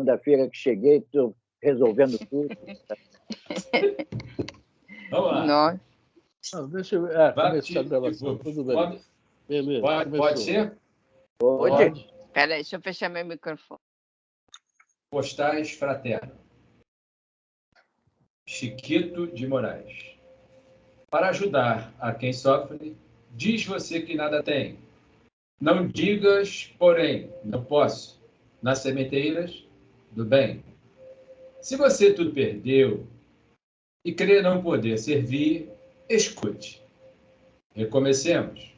segunda-feira que cheguei, estou resolvendo tudo. Vamos lá. Nossa. Não, deixa eu ver. Começou a Baptismo de gravação, Bubos. tudo bem. Beleza, Pode começou. ser? Pode. Espera aí, deixa eu fechar meu microfone. Postais fraterno. Chiquito de Moraes. Para ajudar a quem sofre, diz você que nada tem. Não digas, porém, não posso, nas sementeiras do bem. Se você tudo perdeu e crê não poder servir, escute. Recomecemos.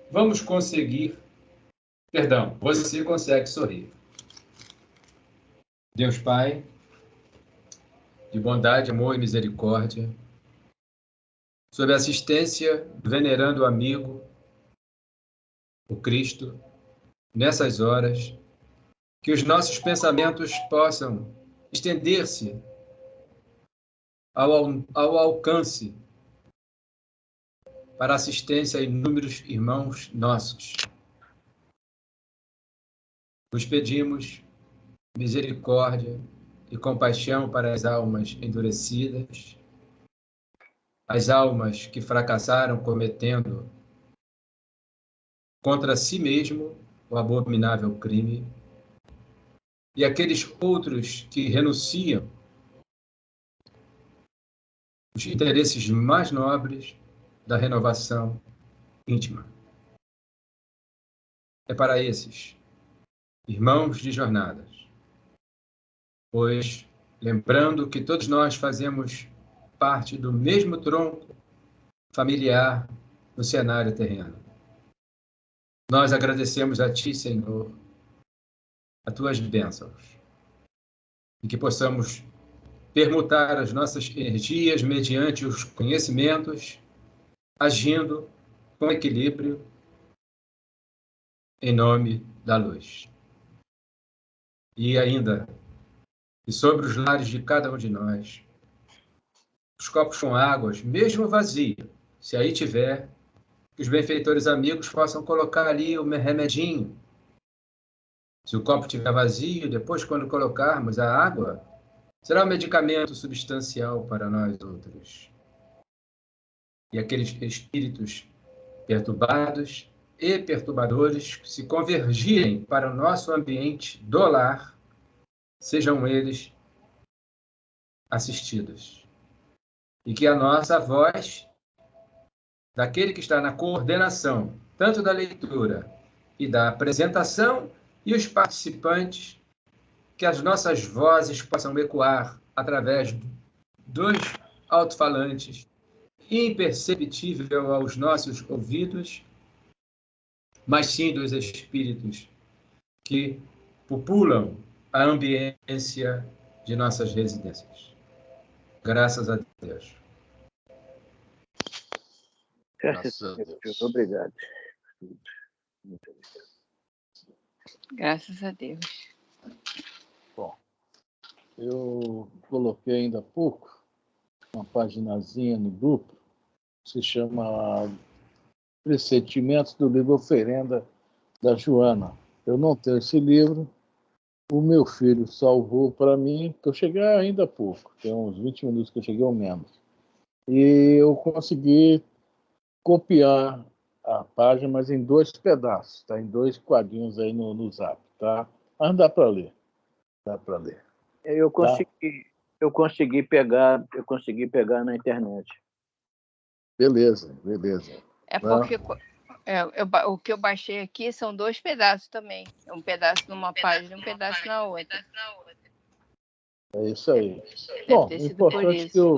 Vamos conseguir. Perdão, você consegue sorrir. Deus Pai, de bondade, amor e misericórdia, sob a assistência do venerando amigo, o Cristo, nessas horas, que os nossos pensamentos possam estender-se ao alcance para assistência a inúmeros irmãos nossos. Nos pedimos misericórdia e compaixão para as almas endurecidas, as almas que fracassaram cometendo contra si mesmo o abominável crime, e aqueles outros que renunciam os interesses mais nobres da renovação íntima. É para esses irmãos de jornadas, pois, lembrando que todos nós fazemos parte do mesmo tronco familiar no cenário terreno, nós agradecemos a Ti, Senhor, as Tuas bênçãos, e que possamos permutar as nossas energias mediante os conhecimentos, agindo com equilíbrio em nome da luz. E ainda, e sobre os lares de cada um de nós, os copos com águas, mesmo vazio, se aí tiver, que os benfeitores amigos possam colocar ali o remedinho. Se o copo estiver vazio, depois, quando colocarmos a água, será um medicamento substancial para nós outros. E aqueles espíritos perturbados e perturbadores que se convergirem para o nosso ambiente do lar, sejam eles assistidos. E que a nossa voz, daquele que está na coordenação, tanto da leitura e da apresentação, e os participantes, que as nossas vozes possam ecoar através dos alto-falantes, imperceptível aos nossos ouvidos, mas sim dos espíritos que populam a ambiência de nossas residências. Graças a Deus. Graças a Deus. Obrigado. Muito obrigado. Graças a Deus. Bom, eu coloquei ainda há pouco uma paginazinha no grupo, que se chama Pressentimentos do livro Oferenda da Joana. Eu não tenho esse livro, o meu filho salvou para mim, que eu cheguei ainda há pouco, tem uns 20 minutos que eu cheguei ou menos. E eu consegui copiar a página, mas em 2 pedaços, tá? Em 2 quadrinhos aí no Zap, tá? Mas dá para ler. Dá para ler. Eu consegui pegar na internet. Beleza. É porque o que eu baixei aqui são 2 pedaços também. Um pedaço numa página e um pedaço na outra. É isso aí. Deve Bom, ter o sido por importante é que isso.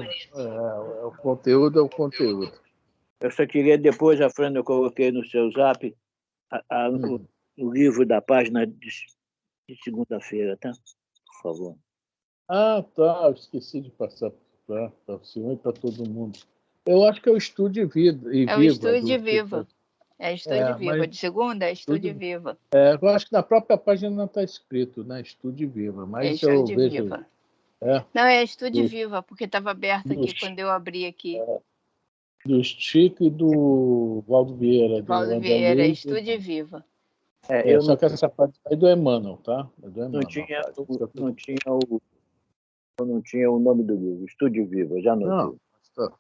o conteúdo é o conteúdo. Eu só queria depois, a Fran, eu coloquei no seu Zap o livro da página de segunda-feira, tá? Por favor. Ah, tá. Eu esqueci de passar para o senhor e para todo mundo. Eu acho que é o Estúdio Vida. É o Estúdio Viva. É Estúdio Viva. mas De segunda é Estúdio Viva. Eu acho que na própria página não está escrito, né? Estúdio Viva. É Mas eu Estúdio vejo. Viva. É, Não, é Estúdio Viva, porque estava aberto aqui quando eu abri aqui. do Chico e do Valdo Vieira. Valdo André Vieira, é Luiz, Estúdio Viva. Só que essa parte é do Emmanuel, tá? É do Emmanuel. Não tinha o nome do livro. Estúdio Vivo, já anotei. Não,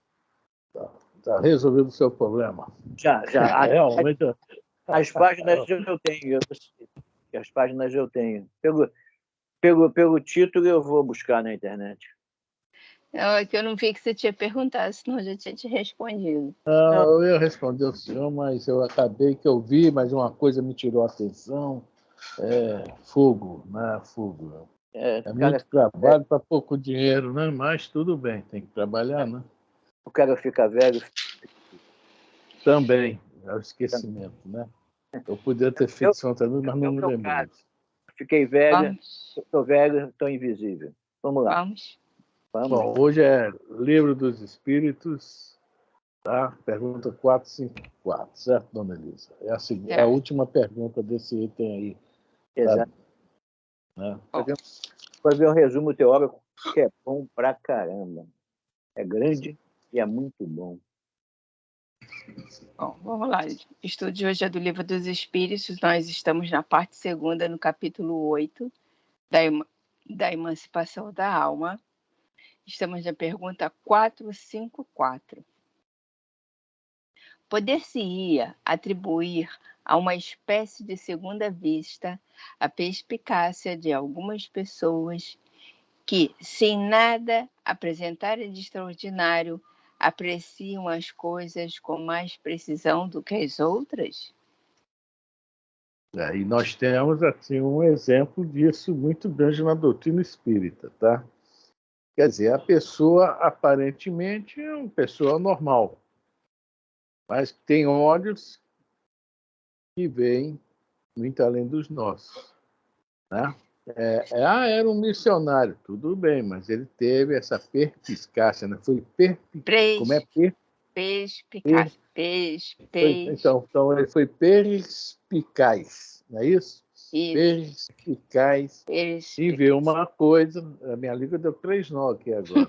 tá resolvido o seu problema. Já. Realmente. As páginas eu tenho. As páginas eu tenho. Pelo título eu vou buscar na internet. É que eu não vi que você tinha perguntado, senão eu já tinha te respondido. Não, eu ia responder o senhor, mas eu acabei que eu vi, mas uma coisa me tirou a atenção. Fogo, né? Fogo. Muito trabalho para pouco dinheiro, né? Mas tudo bem, tem que trabalhar, né? O cara fica velho. Também, é o esquecimento, né? Eu podia ter feito Santa Luz, mas não me lembrei. Fiquei velho, estou velho, estou invisível. Vamos lá. Vamos. Bom, hoje é Livro dos Espíritos, tá? Pergunta 454, certo, dona Elisa? É a última pergunta desse item aí. Exato. Né? Pode ver um resumo teórico que é bom pra caramba. É grande e é muito bom. Bom, vamos lá. O estudo de hoje é do Livro dos Espíritos. Nós estamos na parte 2ª, no capítulo 8, da Emancipação da Alma. Estamos na pergunta 454. Poder-se-ia atribuir a uma espécie de segunda vista a perspicácia de algumas pessoas que, sem nada apresentarem de extraordinário, apreciam as coisas com mais precisão do que as outras? E nós temos assim, um exemplo disso muito grande na doutrina espírita, tá? Quer dizer, a pessoa aparentemente é uma pessoa normal, mas tem olhos que veem muito além dos nossos, né? Era um missionário, tudo bem, mas ele teve essa perspicácia, né? Foi como é perspicaz. Então, ele foi perspicaz, não é isso? Perspicaz. E viu uma coisa. A minha língua deu 3 nó aqui agora.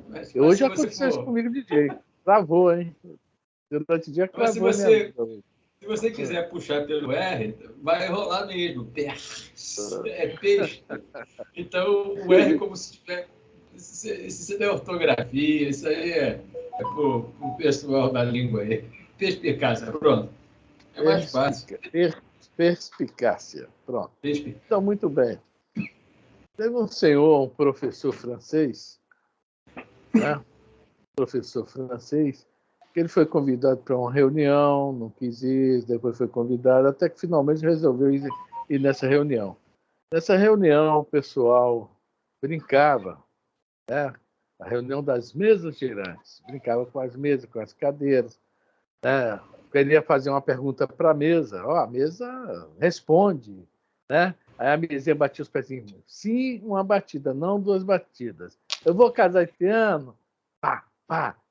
Mas hoje aconteceu isso comigo, DJ. Travou, hein? Durante o dia travou. Mas se você quiser puxar pelo R, vai rolar mesmo. É peixe. Então, o R como se tiver... Isso é ortografia, isso aí é pro pessoal da língua aí. Perspicácia, pronto. É mais fácil. Perspicácia, pronto. Então, muito bem. Teve um senhor, um professor francês, né? Que ele foi convidado para uma reunião, não quis ir, depois foi convidado, até que finalmente resolveu ir nessa reunião. Nessa reunião, o pessoal brincava, né? A reunião das mesas girantes, brincava com as mesas, com as cadeiras, né? Ele ia fazer uma pergunta para a mesa, a mesa responde, né? Aí a mesinha batia os pezinhos, sim, uma batida, não 2 batidas. Eu vou casar esse ano? Pá.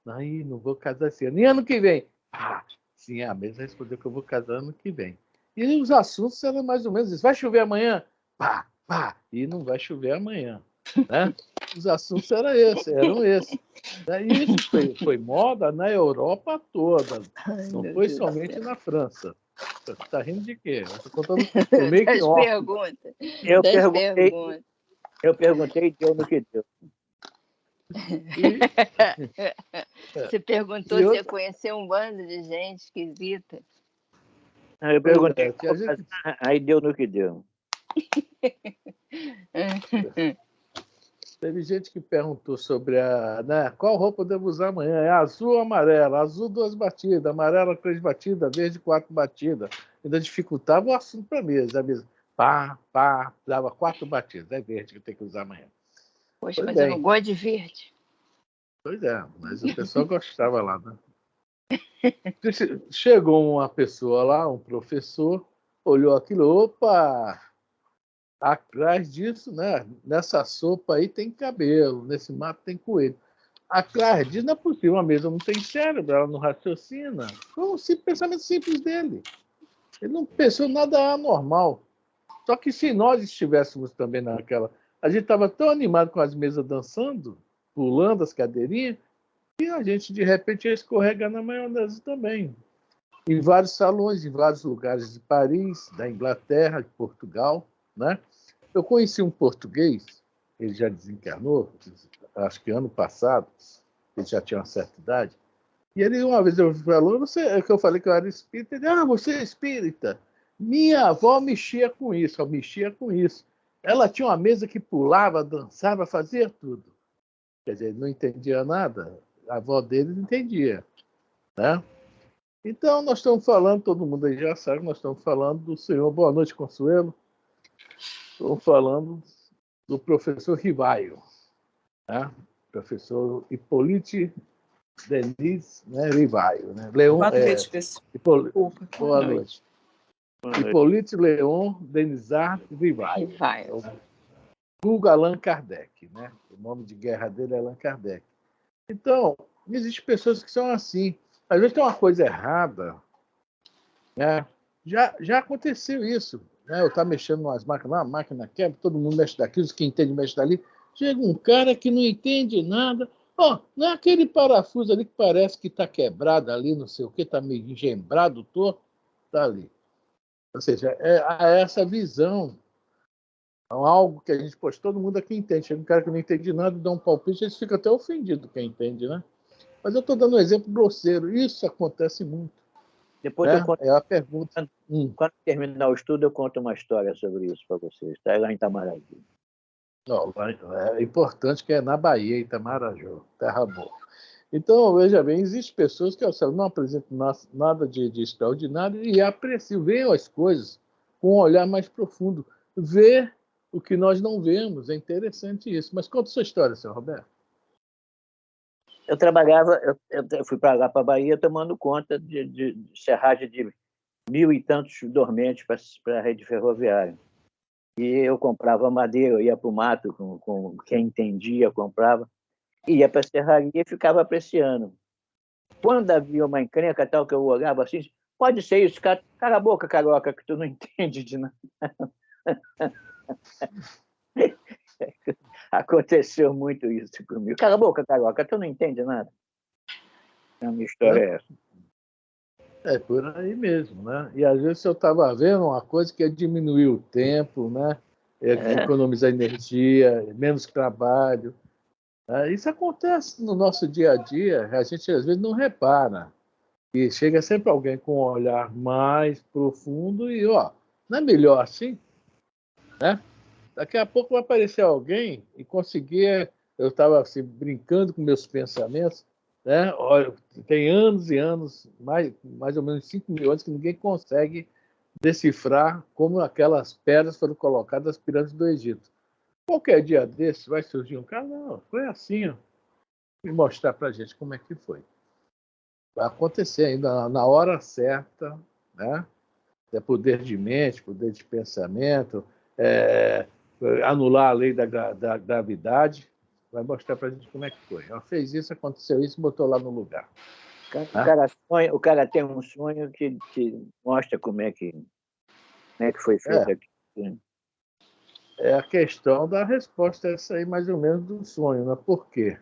Não vou casar esse ano. E ano que vem? Sim, a mesa respondeu que eu vou casar ano que vem. E os assuntos eram mais ou menos isso. Vai chover amanhã? E não vai chover amanhã. Né? Os assuntos eram esses. E isso foi moda na Europa toda. Não foi somente na França. Você está rindo de quê? Eu estou contando o make-off. Eu perguntei e deu no que deu. Você perguntou se você conheceu um bando de gente esquisita. Eu perguntei, aí deu no que deu. Teve gente que perguntou sobre qual roupa eu devo usar amanhã. É azul ou amarela? Azul 2 batidas, amarela 3 batidas, verde 4 batidas. Ainda dificultava o assunto para mim. Dava 4 batidas. É verde que eu tenho que usar amanhã. Poxa, mas eu não gosto de verde. Pois é, mas o pessoal gostava lá, né? Chegou uma pessoa lá, um professor, olhou aquilo, opa! Atrás disso, né? Nessa sopa aí tem cabelo, nesse mato tem coelho. Atrás disso não é possível, a mesa não tem cérebro, ela não raciocina. Foi um pensamento simples dele. Ele não pensou nada anormal. Só que se nós estivéssemos também naquela... A gente estava tão animado com as mesas dançando, pulando as cadeirinhas, e a gente, de repente, ia escorregar na maionese também. em vários salões, em vários lugares de Paris, da Inglaterra, de Portugal, né? Eu conheci um português, ele já desencarnou, acho que ano passado, ele já tinha uma certa idade, e ele uma vez eu falou, que eu falei que eu era espírita, ele, você é espírita? Minha avó mexia com isso, Ela tinha uma mesa que pulava, dançava, fazia tudo. Quer dizer, ele não entendia nada, a avó dele não entendia, né? Então, nós estamos falando, todo mundo aí já sabe, nós estamos falando do senhor. Boa noite, Consuelo. Estamos falando do professor Rivaio, né? Professor Hippolyte Denis, né? Rivaio. Né? Boa noite, pessoal. Boa noite. Hippolyte Leon Denisard Rivaio. Rivaio. Vulgo Allan Kardec. Né? O nome de guerra dele é Allan Kardec. Então, existem pessoas que são assim. Às vezes tem uma coisa errada, né? Já aconteceu isso, né? Eu estava mexendo nas máquinas, a máquina quebra, todo mundo mexe daqui, os que entendem mexe dali. Chega um cara que não entende nada. Não é aquele parafuso ali que parece que está quebrado ali, não sei o que, está meio engembrado, torto, está ali. Ou seja, é essa visão. É algo que a gente, todo mundo aqui entende. Chega um cara que não entende nada, dá um palpite, eles ficam até ofendidos quem entende, né? Mas eu estou dando um exemplo grosseiro. Isso acontece muito. Depois eu conto. É a pergunta. Quando terminar o estudo, eu conto uma história sobre isso para vocês. Está lá em Itamaraju. É importante que é na Bahia, Itamaraju, terra boa. Então, veja bem, existem pessoas que não apresentam nada de extraordinário e apreciam, veem as coisas com um olhar mais profundo. Vê o que nós não vemos. É interessante isso. Mas conta a sua história, senhor Roberto. Eu trabalhava, eu fui para lá, para a Bahia, tomando conta de serragem de 1.000 e tantos dormentes para a rede ferroviária. E eu comprava madeira, eu ia para o mato com quem entendia, comprava, ia para a serraria e ficava apreciando. Quando havia uma encrenca tal que eu olhava assim, pode ser isso, cala a boca, carioca, que tu não entende de nada. Aconteceu muito isso comigo. Cala a boca, carioca, tu não entende nada. A minha história é essa. É por aí mesmo, né? E às vezes eu estava vendo uma coisa que é diminuir o tempo, né? Economizar energia, menos trabalho. Isso acontece no nosso dia a dia, a gente às vezes não repara. E chega sempre alguém com um olhar mais profundo e, não é melhor assim? Né? Daqui a pouco vai aparecer alguém e conseguir... Eu estava assim, brincando com meus pensamentos, né? Olha, tem anos e anos, mais ou menos 5.000 anos, que ninguém consegue decifrar como aquelas pedras foram colocadas nas pirâmides do Egito. Qualquer dia desse vai surgir um cara, não, foi assim, e mostrar para a gente como é que foi. Vai acontecer ainda na hora certa, né? É poder de mente, poder de pensamento, anular a lei da gravidade, vai mostrar para a gente como é que foi. Ela fez isso, aconteceu isso, botou lá no lugar. O cara tem um sonho que mostra como é que foi feito aqui. É a questão da resposta essa aí, mais ou menos, do sonho, né? Por quê?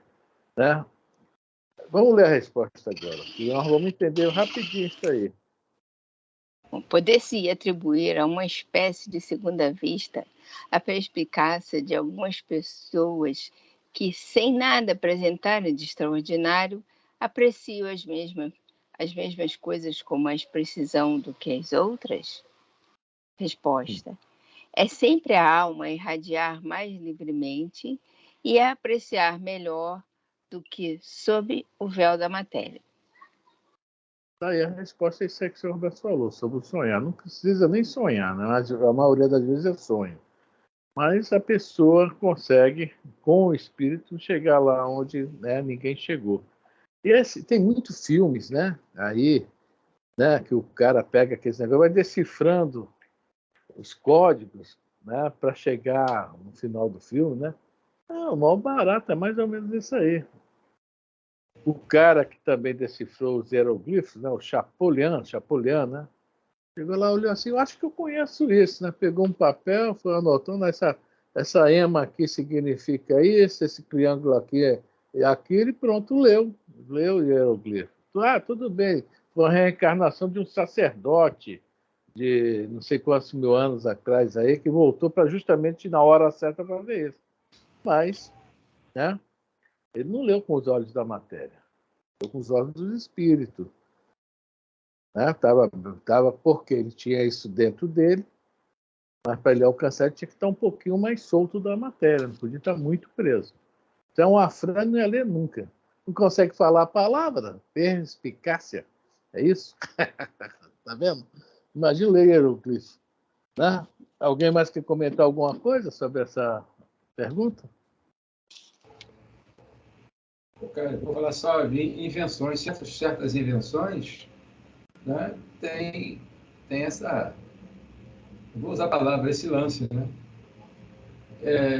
Né? Vamos ler a resposta agora, que nós vamos entender rapidinho isso aí. Poder-se atribuir a uma espécie de segunda vista a perspicácia de algumas pessoas que, sem nada apresentarem de extraordinário, apreciam as mesmas coisas com mais precisão do que as outras? Resposta: é sempre a alma irradiar mais livremente e a apreciar melhor do que sob o véu da matéria. Aí a resposta é isso aí que o senhor Roberto falou, sobre o sonhar. Não precisa nem sonhar, né? A maioria das vezes é sonho. Mas a pessoa consegue, com o espírito, chegar lá onde, né, ninguém chegou. E tem muitos filmes, né? Aí, né, que o cara pega aqueles negócios, vai decifrando os códigos, né, para chegar no final do filme, né? O maior barato é mais ou menos isso aí. O cara que também decifrou os hieroglifos, né, o Chapolin, né? Chegou lá, olhou assim, eu acho que eu conheço isso, né? Pegou um papel, foi anotando, essa ema aqui significa isso, esse triângulo aqui é aquilo, e pronto, leu o hieroglifo. Tudo bem, uma reencarnação de um sacerdote de não sei quantos mil anos atrás aí, que voltou para justamente na hora certa para ver isso. Mas, né, ele não leu com os olhos da matéria, leu com os olhos do espírito. Né? Tava porque ele tinha isso dentro dele, mas para ele alcançar ele tinha que estar um pouquinho mais solto da matéria, não podia estar muito preso. Então, a Fran não ia ler nunca. Não consegue falar a palavra, perspicácia. É isso? Tá vendo? Imagina ler Euclides. Né? Alguém mais quer comentar alguma coisa sobre essa pergunta? Cara, vou falar só de invenções. Certas invenções, né, tem essa... Vou usar a palavra, esse lance, né?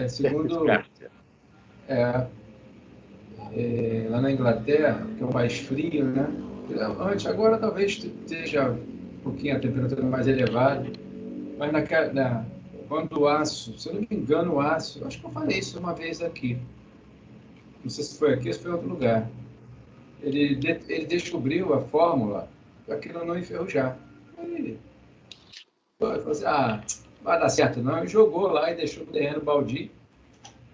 Segundo... lá na Inglaterra, que é um país frio, né? Antes, agora talvez esteja um pouquinho a temperatura mais elevada, mas quando o aço, se eu não me engano, o aço, acho que eu falei isso uma vez aqui, não sei se foi aqui ou se foi em outro lugar, ele descobriu a fórmula para aquilo não enferrujar. Ele falou assim, vai dar certo não, e jogou lá e deixou o terreno baldio,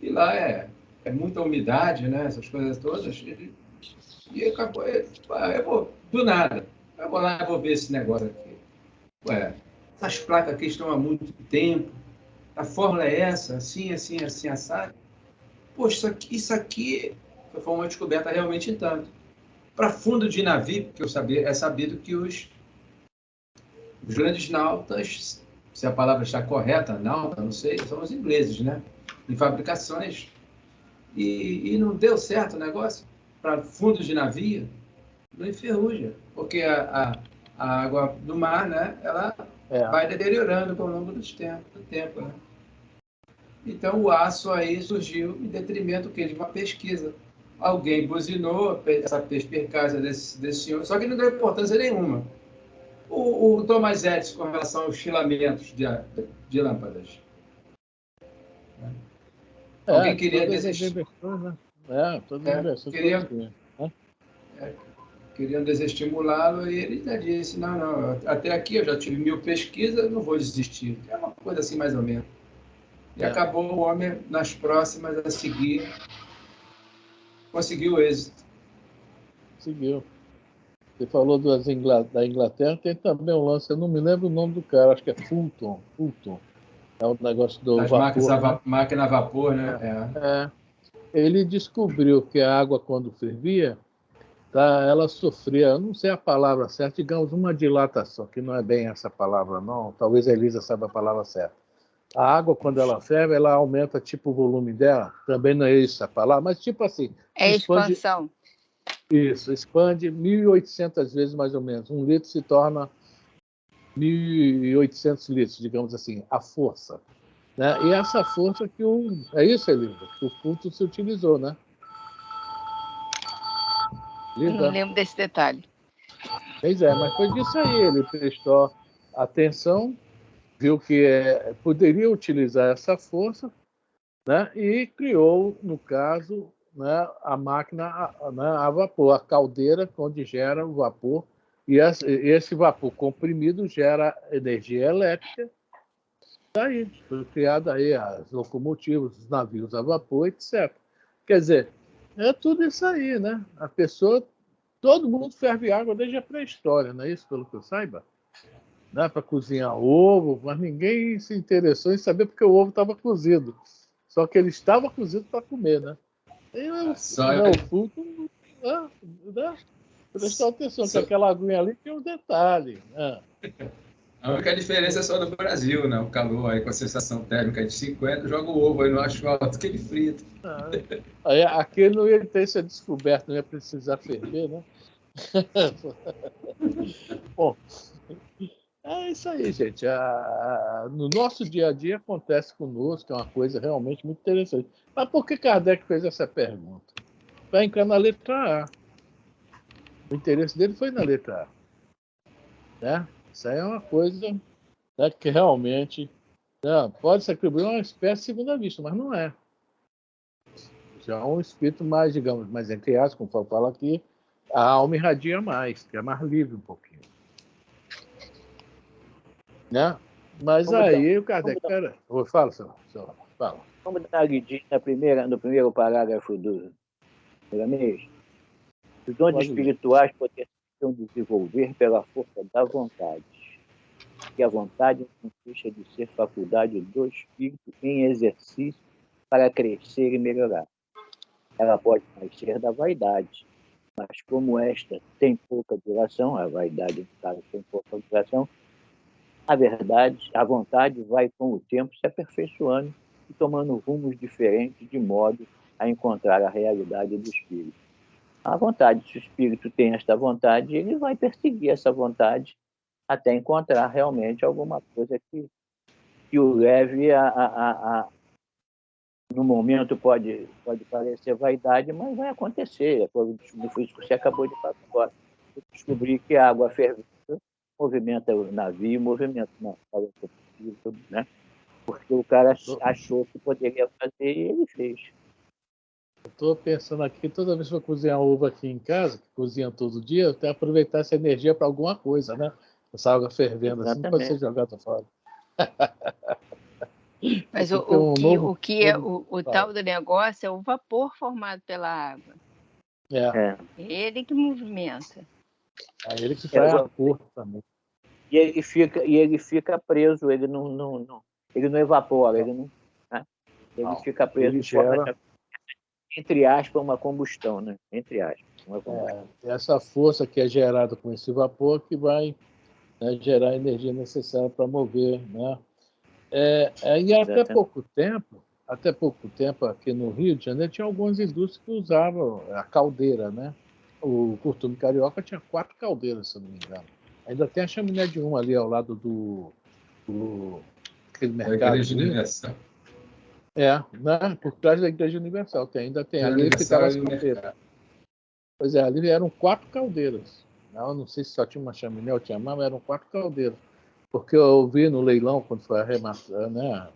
e lá é muita umidade, né, essas coisas todas, e acabou, do nada, eu vou lá e vou ver esse negócio aqui. Ué, essas placas aqui estão há muito tempo, a fórmula é essa, assim, assim, assim, assado. Poxa, isso aqui foi uma descoberta realmente em tanto. Para fundo de navio, porque é sabido que os grandes nautas, se a palavra está correta, nauta, não sei, são os ingleses, né? Em fabricações. E não deu certo o negócio. Para fundo de navio, não enferruja, porque a água do mar, né, ela vai deteriorando ao longo do tempo, né? Então, o aço aí surgiu em detrimento de uma pesquisa. Alguém buzinou essa perspicácia desse senhor, só que não deu importância nenhuma. O Thomas Edison, com relação aos filamentos de lâmpadas. Alguém queria desestimar. Queriam desestimulá-lo e ele já disse, não, até aqui eu já tive 1000 pesquisas, não vou desistir. É uma coisa assim, mais ou menos. E acabou o homem, nas próximas a seguir, conseguiu o êxito. Conseguiu. Você falou da Inglaterra, tem também um lance, eu não me lembro o nome do cara, acho que é Fulton. É o negócio do das vapor. Máquina a vapor, né? Ele descobriu que a água, quando fervia, ela sofria, eu não sei a palavra certa, digamos, uma dilatação, que não é bem essa palavra, não. Talvez a Elisa saiba a palavra certa. A água, quando ela ferve, ela aumenta tipo o volume dela. Também não é isso a palavra, mas tipo assim. Expansão. Isso, expande 1.800 vezes mais ou menos. 1 litro se torna 1.800 litros, digamos assim, a força. Né? E essa força que é isso, Elisa, que o Fulton se utilizou, né? Elisa? Não lembro desse detalhe. Pois é, mas foi disso aí. Ele prestou atenção, viu que poderia utilizar essa força, né? E criou, no caso, né, a máquina a vapor, a caldeira onde gera o vapor, e esse vapor comprimido gera energia elétrica. Daí foi criada aí as locomotivas, os navios a vapor, etc. Quer dizer, é tudo isso aí, né? A pessoa, todo mundo ferve água desde a pré-história, não é isso, pelo que eu saiba? Né? Para cozinhar ovo, mas ninguém se interessou em saber porque o ovo estava cozido. Só que ele estava cozido para comer, né? O Fulton, prestou atenção que aquela aguinha ali tem um detalhe. Né? A única diferença é só do Brasil, né? O calor aí com a sensação térmica de 50, joga o ovo aí no asfalto que ele frita. Aí, aqui não ia ter essa descoberta, não ia precisar ferver, né? Bom, é isso aí, gente. No nosso dia a dia acontece conosco, é uma coisa realmente muito interessante. Mas por que Kardec fez essa pergunta? Para entrar na letra A. O interesse dele foi na letra A. Né? Isso aí é uma coisa, né, que realmente pode se atribuir a uma espécie de segunda vista, mas não é. Já é um espírito mais, digamos, mais entre aspas, como eu falo aqui, a alma irradia mais, que é mais livre um pouquinho. Né? Mas aí o Kardec... Fala, senhor. Fala. Vamos dar uma lidinha no primeiro parágrafo do mês. Os dons espirituais poderiam desenvolver pela força da vontade. E a vontade não deixa de ser faculdade do espírito em exercício para crescer e melhorar. Ela pode nascer da vaidade, mas como esta tem pouca duração, a vaidade, no caso, tem pouca duração, a vontade vai com o tempo se aperfeiçoando e tomando rumos diferentes de modo a encontrar a realidade do espírito. A vontade, se o espírito tem esta vontade, ele vai perseguir essa vontade até encontrar realmente alguma coisa que o leve no momento pode parecer vaidade, mas vai acontecer. Foi isso que você acabou de falar agora. Descobrir que a água fervendo movimenta o navio, movimenta né? Porque o cara achou que poderia fazer e ele fez. Estou pensando aqui, toda vez que eu cozinhar ovo aqui em casa, que cozinha todo dia, eu tenho que aproveitar essa energia para alguma coisa, né? Essa água fervendo assim, não pode ser jogada fora. Mas o tal do negócio é o vapor formado pela água. Ele que movimenta. É ele que faz a cor também. E ele fica preso, ele não evapora, ele fica preso de forma, entre aspas, uma combustão, né? Entre aspas. Essa força que é gerada com esse vapor que vai, né, gerar a energia necessária para mover, né? E até pouco tempo, aqui no Rio de Janeiro, tinha algumas indústrias que usavam a caldeira, né? O Curtume Carioca tinha 4 caldeiras, se eu não me engano. Ainda tem a chaminé de uma ali ao lado aquele mercado. Da Igreja Universal. Né? Por trás da Igreja Universal. Ainda tem. Ali ficava as caldeiras. Pois é, ali eram 4 caldeiras. Eu não sei se só tinha uma chaminé ou tinha mais, mas eram 4 caldeiras. Porque eu vi no leilão, quando foi arrematar, né?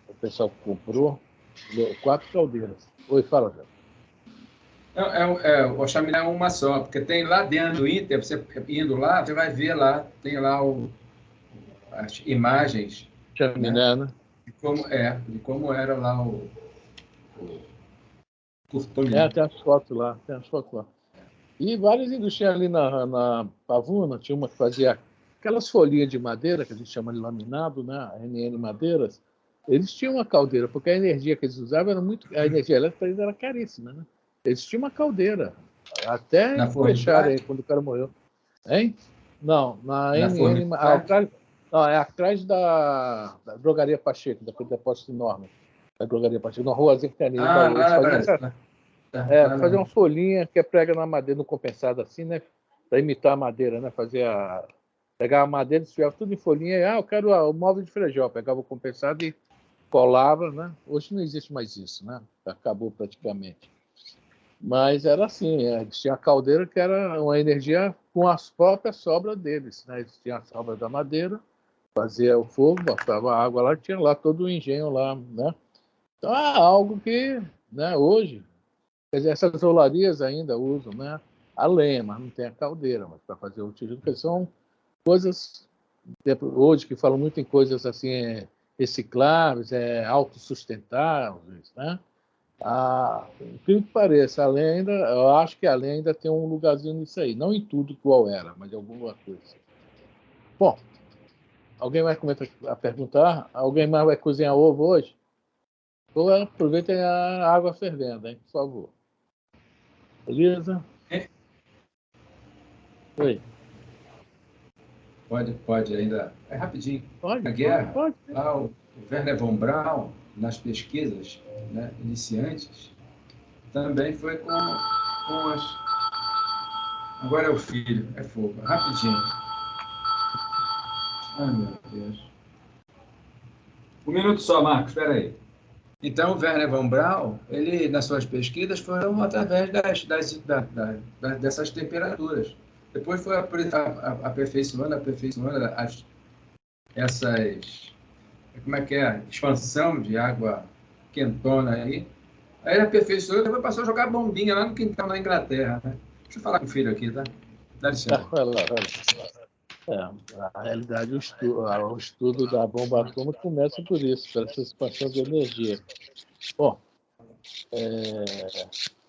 O pessoal comprou 4 caldeiras. Oi, fala, Zé. O chaminé é uma só, porque tem lá dentro do Inter, você indo lá, você vai ver lá, tem lá as imagens. Chaminé, né? De como era lá o Curtume. Tem as fotos lá, E várias indústrias ali na Pavuna, tinha uma que fazia aquelas folhinhas de madeira, que a gente chama de laminado, né? NN Madeiras. Eles tinham uma caldeira, porque a energia que eles usavam era a energia elétrica ainda era caríssima, né? Eles tinham uma caldeira, até deixarem quando o cara morreu. Hein? Não, na NN... Não, é atrás da Drogaria Pacheco, da Depósito Enorme. Da Drogaria Pacheco, na Rua Zercania. Fazer uma folhinha que é prega na madeira, no compensado assim, né? Para imitar a madeira, né? Pegar a madeira, desfiava tudo em folhinha. Eu quero o móvel de Frejó. Pegava o compensado e colava, né? Hoje não existe mais isso, né? Acabou praticamente. Mas era assim, tinha a caldeira que era uma energia com as próprias sobras deles, né? Eles tinham a sobra da madeira, fazia o fogo, botava a água lá, tinha lá todo o engenho lá, né? Então é algo que, né, hoje, quer dizer, essas olarias ainda usam, né, a lenha, mas não tem a caldeira, mas para fazer o tijolo, porque são coisas, hoje que falam muito em coisas assim, recicláveis, autossustentáveis, né? Incrível que pareça, eu acho que a lenha ainda tem um lugarzinho nisso aí, não em tudo igual era, mas em alguma coisa. Bom, alguém mais começa a perguntar? Alguém mais vai cozinhar ovo hoje? Ou aproveitem a água fervendo, hein, por favor. Beleza? Oi. Pode ainda. É rapidinho. Pode. Lá o Werner von Braun, nas pesquisas, né, iniciantes, também foi com as... Agora é o filho, é fogo. Rapidinho. Ai, meu Deus. Um minuto só, Marcos, espera aí. Então, o Werner von Braun, ele, nas suas pesquisas, foram através dessas temperaturas. Depois foi aperfeiçoando essas... Como é que é? Expansão de água quentona aí. Aí ele aperfeiçoou e depois passou a jogar bombinha lá no quintal na Inglaterra, né? Deixa eu falar com o filho aqui, tá? Dá licença. Vai lá. Na realidade, o estudo da bomba atômica começa por isso, pela essa expansão de energia. Bom,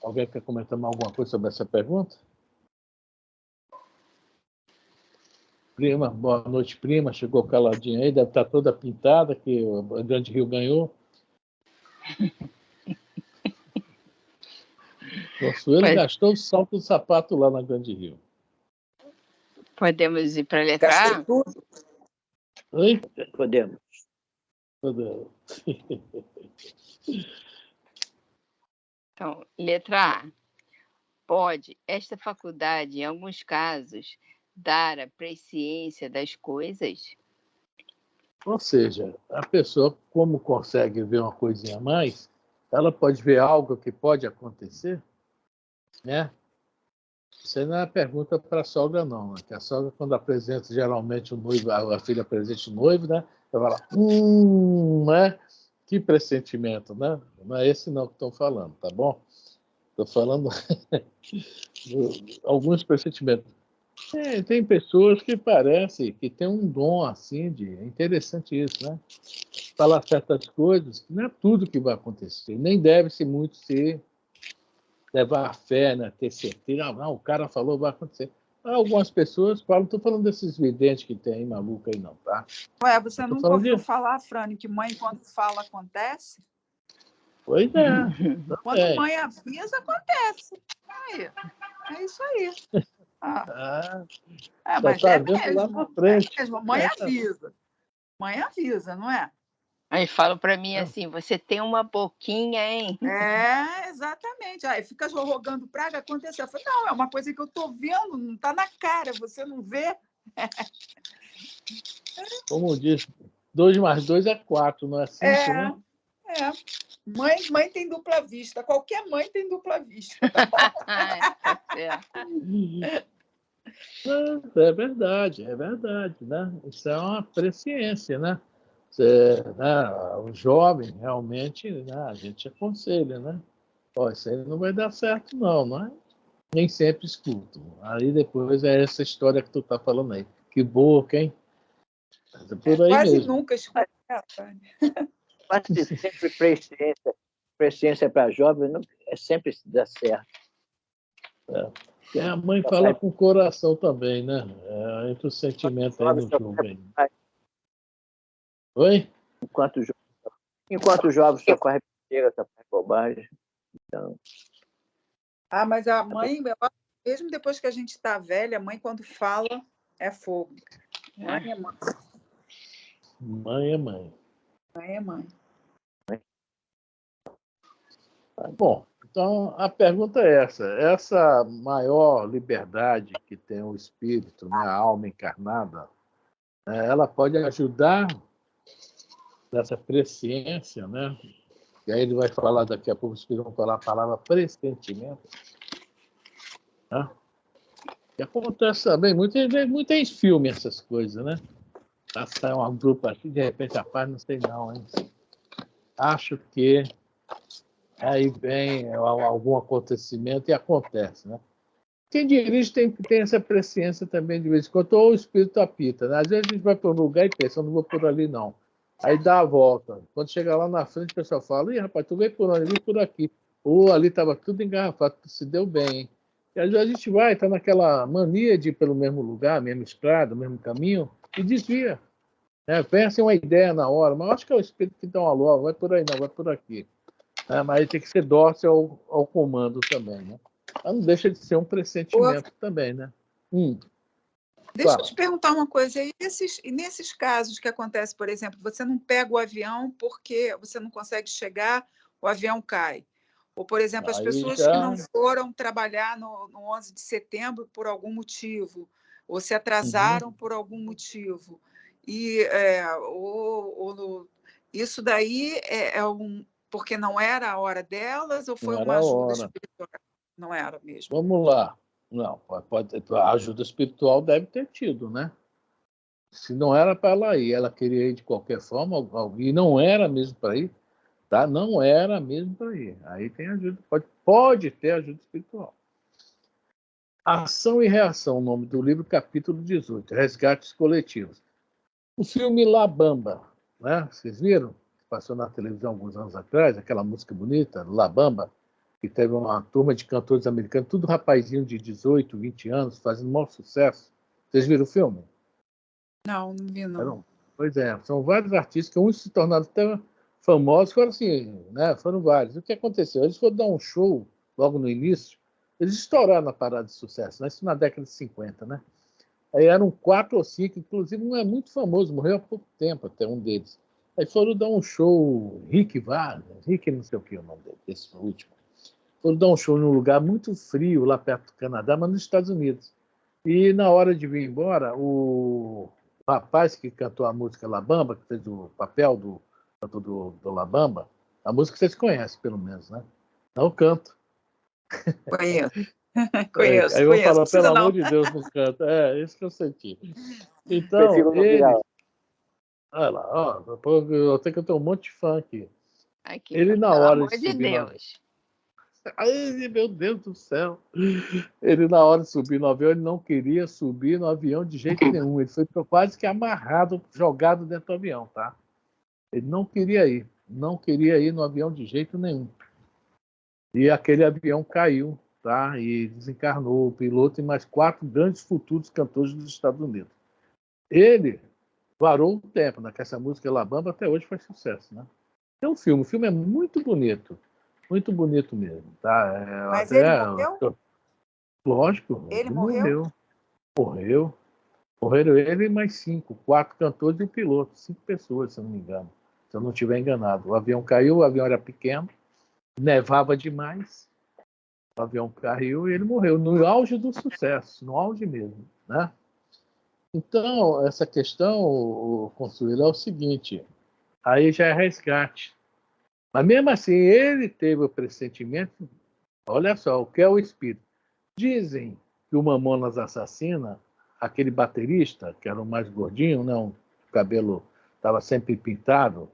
alguém quer comentar mais alguma coisa sobre essa pergunta? Prima, boa noite, prima. Chegou caladinha aí, deve estar toda pintada, que o Grande Rio ganhou. Consuelo gastou o salto do sapato lá na Grande Rio. Podemos ir para a letra A? Gastei tudo. Oi? Podemos. Então, letra A. Pode esta faculdade, em alguns casos, dar a presciência das coisas? Ou seja, a pessoa, como consegue ver uma coisinha a mais, ela pode ver algo que pode acontecer, né? Isso aí não é pergunta para a sogra, não. Né? Que a sogra, quando apresenta geralmente o noivo, a filha apresenta o noivo, né? Ela fala, né? Que pressentimento, né? Não é esse não que estão falando, tá bom? Estou falando alguns pressentimentos. Tem pessoas que parecem que têm um dom assim de. É interessante isso, né? Falar certas coisas, que não é tudo que vai acontecer, nem deve-se muito ser levar a fé, né? Ter certeza. Não, o cara falou, vai acontecer. Algumas pessoas falam, estou falando desses videntes que tem aí, maluco aí, não, tá? Ué, você nunca ouviu disso. falar, Frane, que mãe, quando fala, acontece? Pois é. Quando mãe avisa, acontece. Aí, é isso aí. Mas tá é vendo lá mesmo. na frente. É mesmo. Mãe avisa. Mãe avisa, não é? Aí falam para mim assim, você tem uma boquinha, hein? Exatamente. Aí fica rogando praga, aconteceu. Eu falei, não, é uma coisa que eu estou vendo, não está na cara, você não vê? Como diz, 2 mais 2 é 4, não é 5, né? Mãe tem dupla vista. Qualquer mãe tem dupla vista. Tá certo. É verdade, né? Isso é uma presciência, né? O jovem, realmente, né? A gente aconselha, né? Isso aí não vai dar certo, não, né? Nem sempre escuto. Aí depois é essa história que tu tá falando aí. Que boca, hein? É por aí Quase mesmo. nunca escuto. Quase sempre presciência para jovem é sempre dá certo. E a mãe fala com o coração também, né? Entra o sentimento aí no jogo. Aí. Oi? Enquanto jovem só faz besteira, só faz bobagem. Então... mas a mãe, mesmo depois que a gente está velha, a mãe, quando fala, é fogo. Mãe é mãe. Mãe é mãe. Mãe é mãe. Bom, então a pergunta é essa. Essa maior liberdade que tem o espírito, né, a alma encarnada, ela pode ajudar nessa presciência, né? E aí ele vai falar daqui a pouco, os espíritos vão falar a palavra pressentimento. Né? E acontece também, muito em filme essas coisas, né? Sai um grupo assim, de repente, rapaz, não sei não, hein? Acho que aí vem algum acontecimento e acontece, né? Quem dirige tem essa presciência também de vez em quando, ou o espírito apita, né? Às vezes a gente vai para um lugar e pensa, eu não vou por ali não. Aí dá a volta. Quando chega lá na frente, o pessoal fala, ih, rapaz, tu veio por onde? Eu vim por aqui. Ou ali estava tudo engarrafado, tu se deu bem, hein? E às vezes a gente vai, está naquela mania de ir pelo mesmo lugar, mesma estrada, mesmo caminho, e desvia. Pensa em uma ideia na hora, mas acho que é o espírito que dá uma alô, vai por aí não, vai por aqui. Mas aí tem que ser dócil ao comando também, né? Mas não deixa de ser um pressentimento também, né? Deixa eu te perguntar uma coisa. E nesses casos que acontece, por exemplo, você não pega o avião porque você não consegue chegar, o avião cai. Ou, por exemplo, as pessoas que não foram trabalhar no 11 de setembro por algum motivo, ou se atrasaram por algum motivo. E isso daí porque não era a hora delas ou foi uma ajuda espiritual? Não era mesmo. Vamos lá. Não, a ajuda espiritual deve ter tido, né? Se não era para ela ir, ela queria ir de qualquer forma, e não era mesmo para ir, tá? Não era mesmo para ir. Aí tem ajuda, pode ter ajuda espiritual. Ação e Reação, o nome do livro, capítulo 18, Resgates Coletivos. O filme La Bamba, né? Vocês viram? Passou na televisão alguns anos atrás, aquela música bonita, La Bamba, que teve uma turma de cantores americanos, tudo rapazinho de 18, 20 anos, fazendo um maior sucesso. Vocês viram o filme? Não vi, não. Pois é, são vários artistas que uns se tornaram até famosos, foram assim, né? Foram vários. O que aconteceu? Eles foram dar um show logo no início, eles estouraram na parada de sucesso, né? Isso na década de 50, né? Aí eram 4 ou 5, inclusive um é muito famoso, morreu há pouco tempo, até um deles. Aí foram dar um show, Rick Wagner, Rick não sei o que é o nome dele, esse último. Foram dar um show num lugar muito frio, lá perto do Canadá, mas nos Estados Unidos. E na hora de vir embora, o rapaz que cantou a música La Bamba, que fez o papel do cantor do La Bamba, a música vocês conhecem, pelo menos, né? Não canto. Conheço. Aí eu vou falar, pelo amor de Deus, não canta. É, isso que eu senti. Então, ele... Olha lá, ó, eu tenho que ter um monte de fã aqui. Ele, na hora de subir... Ai, meu Deus do céu. Ele, na hora de subir no avião, ele não queria subir no avião de jeito nenhum. Ele foi quase que amarrado, jogado dentro do avião, tá? Ele não queria ir. Não queria ir no avião de jeito nenhum. E aquele avião caiu, tá? E desencarnou o piloto e mais 4 grandes futuros cantores dos Estados Unidos. Ele varou o tempo, né? Que essa música La Bamba até hoje faz sucesso, né? Tem um filme, o filme é muito bonito mesmo, tá? Mas ele morreu? Lógico, ele morreu? Morreram ele e mais 5, 4 cantores e o piloto, 5 pessoas, se eu não me engano, se eu não estiver enganado. O avião caiu, o avião era pequeno, nevava demais, o avião caiu e ele morreu, no auge do sucesso, no auge mesmo, né? Então, essa questão, o Consuelo, é o seguinte, aí já é resgate. Mas mesmo assim, ele teve o pressentimento, olha só, o que é o espírito. Dizem que o Mamonas Assassina, aquele baterista, que era o mais gordinho, não, o cabelo estava sempre pintado,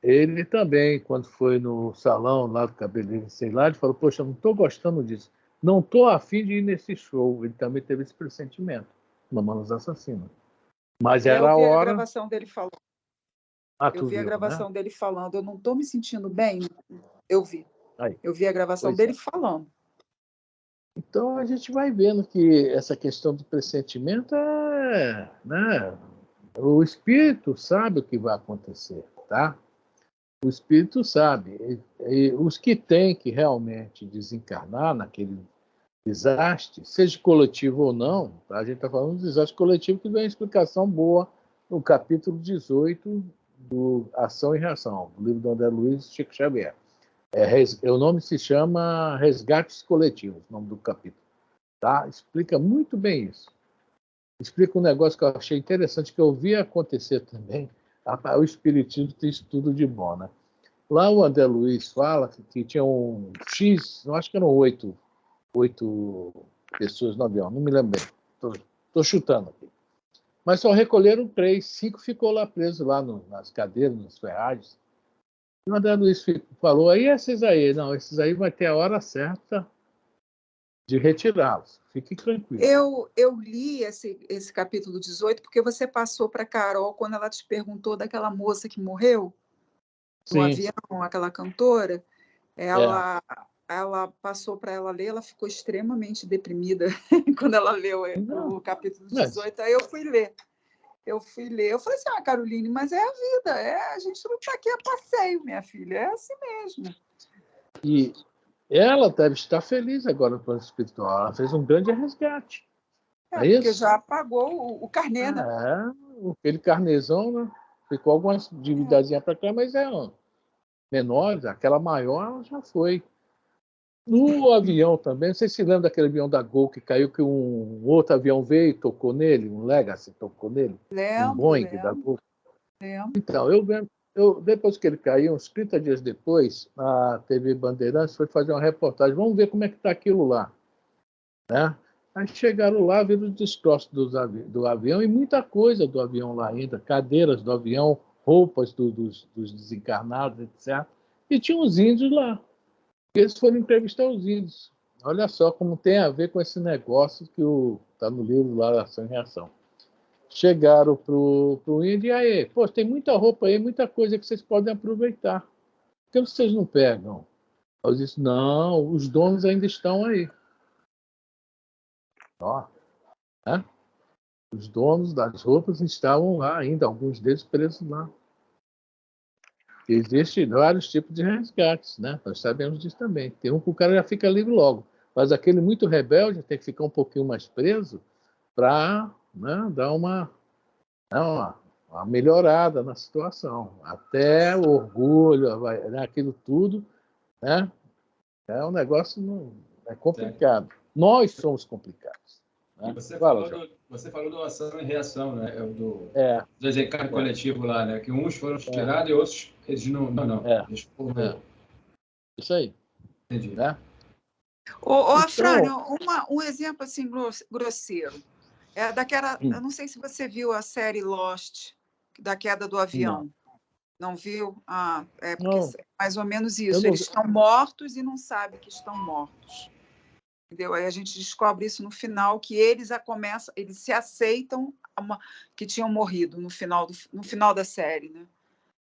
ele também, quando foi no salão lá do cabeleireiro, sei lá, ele falou, poxa, não estou gostando disso, não estou afim de ir nesse show. Ele também teve esse pressentimento, Mamonas Assassina. Mas era a hora... Eu vi a gravação dele falando. Eu vi a gravação, né? dele falando, eu não estou me sentindo bem. Eu vi. Aí. Eu vi a gravação dele falando. Então a gente vai vendo que essa questão do pressentimento é, né? O espírito sabe o que vai acontecer, tá? O espírito sabe. E os que têm que realmente desencarnar naquele desastre, seja coletivo ou não, tá? A gente está falando de desastre coletivo que vem uma explicação boa no capítulo 18 do Ação e Reação, do livro do André Luiz e Chico Xavier. O nome se chama Resgates Coletivos, o nome do capítulo. Tá? Explica muito bem isso. Explica um negócio que eu achei interessante, que eu vi acontecer também. O Espiritismo tem isso tudo de bom, né? Lá o André Luiz fala que tinha um X, eu acho que eram 8 pessoas no avião, não me lembro bem. Estou chutando aqui. Mas só recolheram 3, 5 ficou lá preso lá nas cadeiras, nas ferragens. E o André Luiz falou, aí esses aí? Não, esses aí vai ter a hora certa de retirá-los. Fique tranquilo. Eu li esse capítulo 18 porque você passou para a Carol quando ela te perguntou daquela moça que morreu no avião, aquela cantora. Ela passou para ela ler, ela ficou extremamente deprimida quando ela leu o capítulo 18. Aí eu fui ler. Eu falei assim, Caroline, mas é a vida, a gente não está aqui a passeio, minha filha, é assim mesmo. E ela deve estar feliz agora no plano espiritual, ela fez um grande resgate. Porque já pagou o carnê, né? Aquele carnezão, né? Ficou algumas dívidazinhas para cá, mas menores, aquela maior já foi. No avião também, não sei se lembra daquele avião da Gol que caiu, que um outro avião veio e tocou nele, um Legacy tocou nele, um Boeing da Gol. Então, depois que ele caiu, uns 30 dias depois, a TV Bandeirantes foi fazer uma reportagem, vamos ver como é que está aquilo lá. Né? Aí chegaram lá, viram os destroços do avião e muita coisa do avião lá ainda, cadeiras do avião, roupas dos desencarnados, etc. E tinha uns índios lá. Eles foram entrevistar os índios. olha só como tem a ver com esse negócio que está no livro lá, Ação e Reação. Chegaram para o índio e aí, pô, tem muita roupa aí, muita coisa que vocês podem aproveitar. Por que vocês não pegam? Eu disse, não, os donos ainda estão aí. Ó, né? Os donos das roupas estavam lá ainda, alguns deles presos lá. Existem vários tipos de resgates, né? Nós sabemos disso também. Tem um que o cara já fica livre logo, mas aquele muito rebelde tem que ficar um pouquinho mais preso para, né, dar uma melhorada na situação. Até o orgulho, né, aquilo tudo, né? É um negócio é complicado. Nós somos complicados. Né? Você Fala, falou do ação e reação, né? Do É. desencarne coletivo lá, né? Que uns foram tirados e outros eles não. Isso aí. Entendi. Né? Afrânio, um exemplo assim grosseiro. É daquela, eu não sei se você viu a série Lost, da queda do avião. Não viu? É porque é mais ou menos isso. Eles estão mortos e não sabem que estão mortos. Entendeu? Aí a gente descobre isso no final, que eles se aceitam que tinham morrido no final da série, né?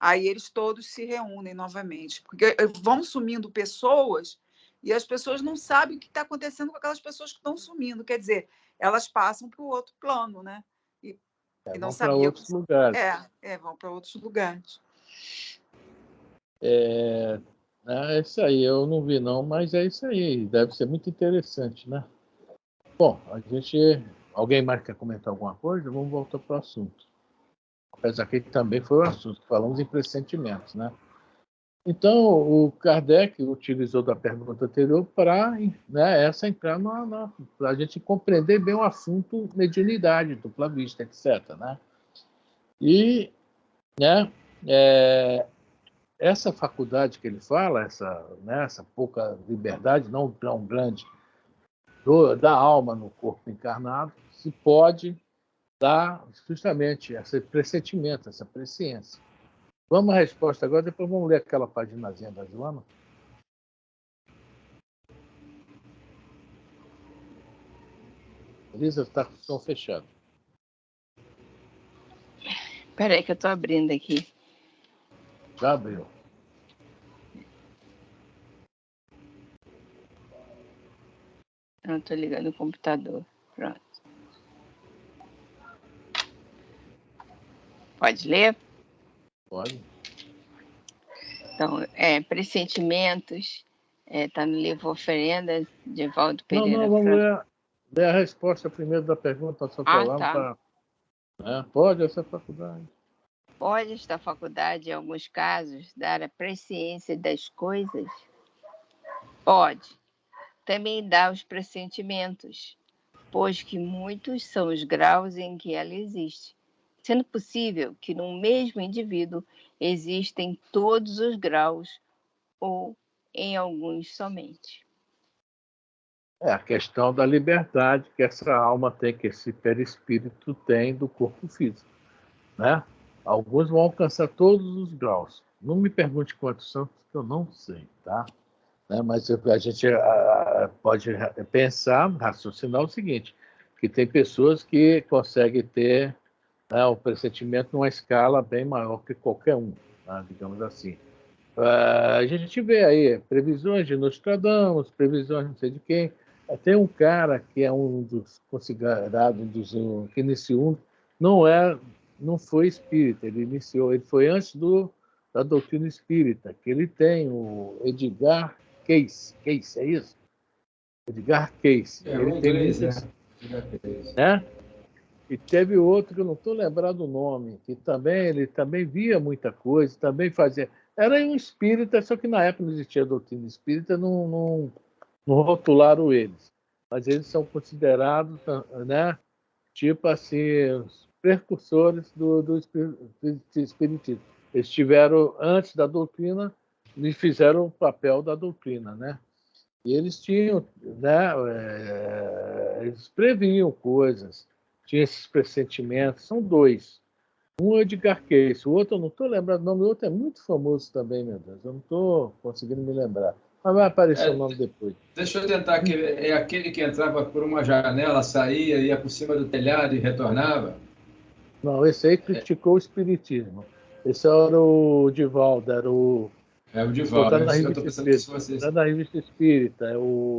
Aí eles todos se reúnem novamente, porque vão sumindo pessoas e as pessoas não sabem o que está acontecendo com aquelas pessoas que estão sumindo. Quer dizer, elas passam para o outro plano, né? E não vão para outros lugares. Vão para outros lugares. É isso aí, eu não vi não, mas é isso aí, deve ser muito interessante, né? Bom, alguém mais quer comentar alguma coisa? Vamos voltar para o assunto. Apesar que também foi o assunto, falamos em pressentimentos, né? Então, o Kardec utilizou da pergunta anterior para, né, essa entrar para a gente compreender bem o assunto mediunidade, dupla vista, etc. Né? E, né, essa faculdade que ele fala, essa pouca liberdade, não tão grande, da alma no corpo encarnado, se pode dar justamente esse pressentimento, essa presciência. Vamos à resposta agora, depois vamos ler aquela paginazinha da Joana. Elisa, está com o som fechado. Espera aí que eu estou abrindo aqui. Já abriu. Não, estou ligando o computador. Pronto. Pode ler? Pode. Então, pressentimentos, está no livro Oferenda, de Valdo Pereira. Não, vamos ler a resposta primeiro da pergunta, só falando tá. Pode essa faculdade? Pode esta faculdade, em alguns casos, dar a presciência das coisas? Pode. Também dá os pressentimentos, pois que muitos são os graus em que ela existe, sendo possível que no mesmo indivíduo existem todos os graus ou em alguns somente. É a questão da liberdade que essa alma tem, que esse perispírito tem do corpo físico, né? Alguns vão alcançar todos os graus. Não me pergunte quantos são, porque eu não sei, tá? Mas a gente pode pensar, raciocinar o seguinte, que tem pessoas que conseguem ter o pressentimento numa escala bem maior que qualquer um, né, digamos assim. A gente vê aí previsões de Nostradamus, previsões não sei de quem. Tem um cara que é um dos considerados que iniciou, não foi espírita, ele foi antes da doutrina espírita, que ele tem o Edgar Cayce, é isso? Edgar Cayce. Ele tem muitas, né? E teve outro que eu não estou lembrado do nome, que ele também via muita coisa, também fazia. Era um espírita, só que na época não existia doutrina espírita, não rotularam eles. Mas eles são considerados, né, tipo assim, os precursores do espiritismo. Eles estiveram antes da doutrina e fizeram o papel da doutrina, né? E eles tinham, né, eles previam coisas, tinham esses pressentimentos. São dois. Um é o Edgar Cayce, o outro eu não estou lembrando o nome, o outro é muito famoso também, meu Deus, eu não estou conseguindo me lembrar. Mas vai aparecer o nome depois. Deixa eu tentar aqui. É aquele que entrava por uma janela, saía, ia por cima do telhado e retornava? Não, esse aí criticou o espiritismo. Esse era o Divaldo, era o... É o Divaldo. Está na Eu estou Revista pensando que se Espírita. vocês... Está na Revista Espírita. É o...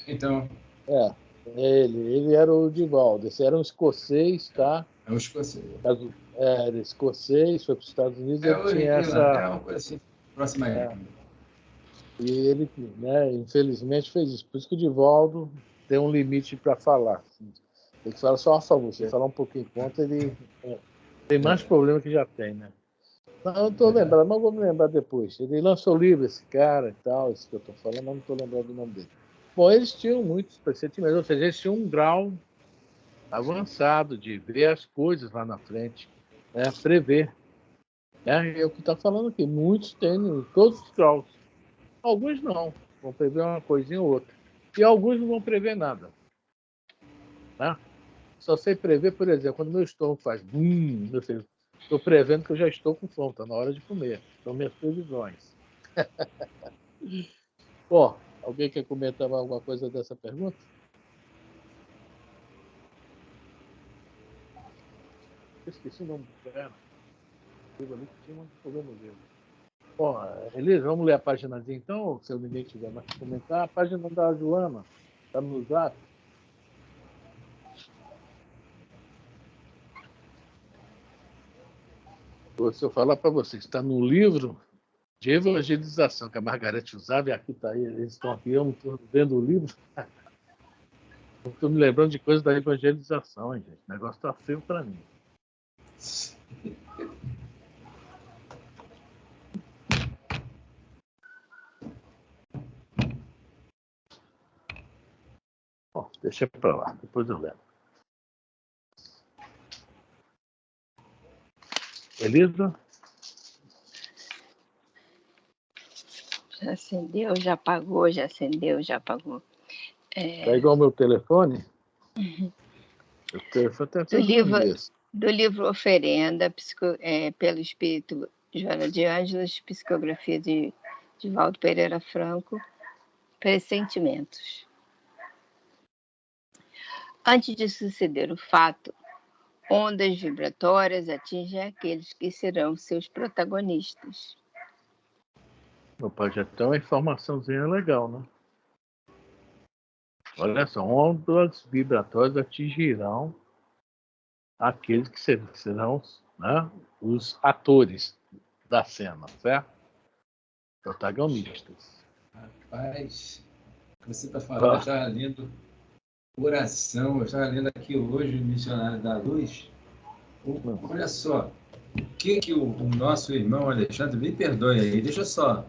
Então... É ele era o Divaldo. Esse era um escocês, tá? É um escocês. Era escocês, foi para os Estados Unidos. Ele tinha é uma coisa assim, próxima a ele. E ele, né, infelizmente, fez isso. Por isso que o Divaldo tem um limite para falar. Ele fala só a favor. Se ele falar um pouquinho contra, ele tem mais problema que já tem, né? Não, eu não estou lembrando, mas vou me lembrar depois. Ele lançou livro, esse cara e tal, esse que eu estou falando, mas não estou lembrando do nome dele. Bom, eles tinham muitos pressentimentos, ou seja, eles tinham um grau avançado de ver as coisas lá na frente, né? Prever. É o que está falando aqui. Muitos têm em todos os graus. Alguns não, vão prever uma coisinha ou outra. E alguns não vão prever nada. Né? Só sei prever, por exemplo, quando meu estômago faz estou prevendo que eu já estou com fome, está na hora de comer. São minhas previsões. Bom, alguém quer comentar alguma coisa dessa pergunta? Eu esqueci o nome do cara. Tinha um problema mesmo. Bom, Elisa, vamos ler a paginazinha então, se ninguém tiver mais que comentar. A página da Joana está no Zap. Se eu falar para vocês, está no livro de evangelização que a Margarete usava, e aqui está aí, eles estão aqui, eu não estou vendo o livro. Estou me lembrando de coisas da evangelização, hein, gente? O negócio está feio para mim. Bom, deixa para lá, depois eu lembro. Elisa? Já acendeu, já apagou, já acendeu, já apagou. Tá igual ao meu telefone? Uhum. O telefone tem do livro Oferenda, pelo Espírito Joana de Ângeles, psicografia de Divaldo Pereira Franco, Pressentimentos. Antes de suceder o fato, ondas vibratórias atingem aqueles que serão seus protagonistas. Opa, já tem uma informaçãozinha legal, né? Olha só, ondas vibratórias atingirão aqueles que serão, né, os atores da cena, certo? Protagonistas. Rapaz, você está falando, eu estava lendo Oração, eu estava lendo aqui hoje o Missionário da Luz. Olha só, o que o nosso irmão Alexandre, me perdoe aí, deixa só,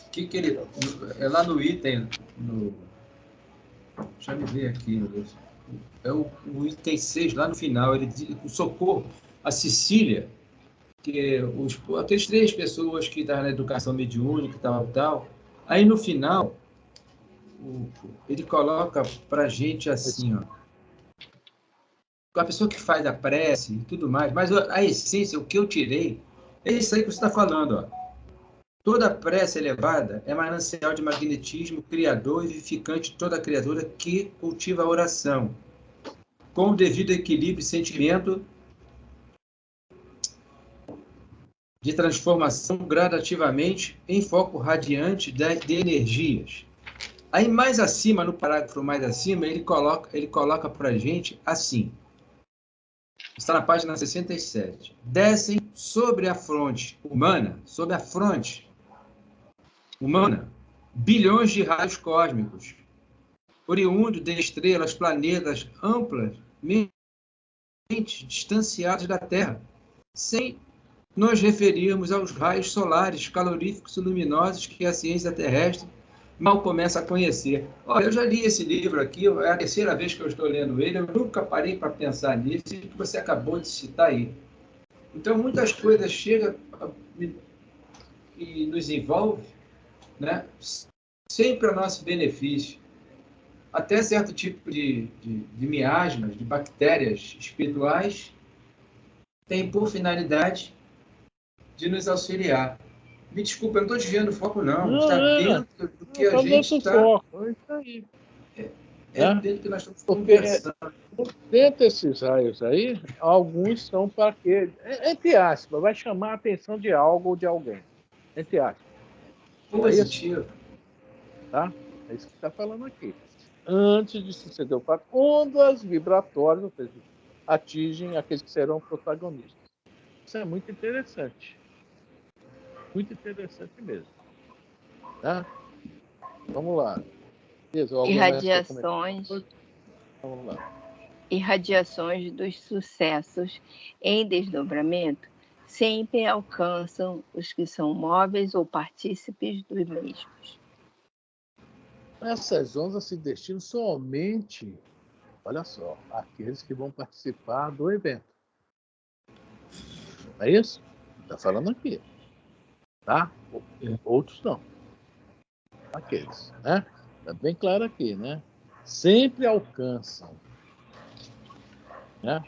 o que ele, é lá no item, deixa eu ver aqui, é o item 6, lá no final, ele diz, o socorro, a Cecília, que aqueles 3 pessoas que estavam na educação mediúnica e tal, aí no final, ele coloca para a gente assim, ó, a pessoa que faz a prece e tudo mais, mas a essência, o que eu tirei, é isso aí que você está falando, ó. Toda prece elevada é manancial de magnetismo criador e vivificante de toda criatura que cultiva a oração, com o devido equilíbrio e sentimento de transformação gradativamente em foco radiante de energias. Aí mais acima, no parágrafo mais acima, ele coloca para a gente assim, está na página 67, descem sobre a fronte humana, bilhões de raios cósmicos, oriundos de estrelas, planetas amplamente distanciados da Terra, sem nos referirmos aos raios solares, caloríficos e luminosos que a ciência terrestre mal começa a conhecer. Olha, eu já li esse livro aqui, é a 3ª vez que eu estou lendo ele, eu nunca parei para pensar nisso, e que você acabou de citar aí. Então, muitas coisas chegam e nos envolvem, né? Sempre a nosso benefício. Até certo tipo de miasmas, de bactérias espirituais, tem por finalidade de nos auxiliar. Me desculpa, eu não estou desviando o foco, não. Não, Está dentro do que a tá gente está... foco. É isso aí. É dentro do que nós estamos Porque conversando. dentro desses raios aí, alguns são para quê? Entre aspas, vai chamar a atenção de algo ou de alguém. Entre aspas. Positivo. Tá? É isso que está falando aqui. Antes de suceder o fato, ondas vibratórias, ou seja, atingem aqueles que serão protagonistas. Isso é muito interessante. Muito interessante mesmo. Tá? Vamos lá. Irradiações. Vamos lá. Irradiações dos sucessos em desdobramento sempre alcançam os que são móveis ou partícipes dos mesmos. Essas ondas se destinam somente, olha só, àqueles que vão participar do evento. É isso? Está falando aqui. Tá? Outros não. Aqueles, né? Está bem claro aqui, né? Sempre alcançam. Né?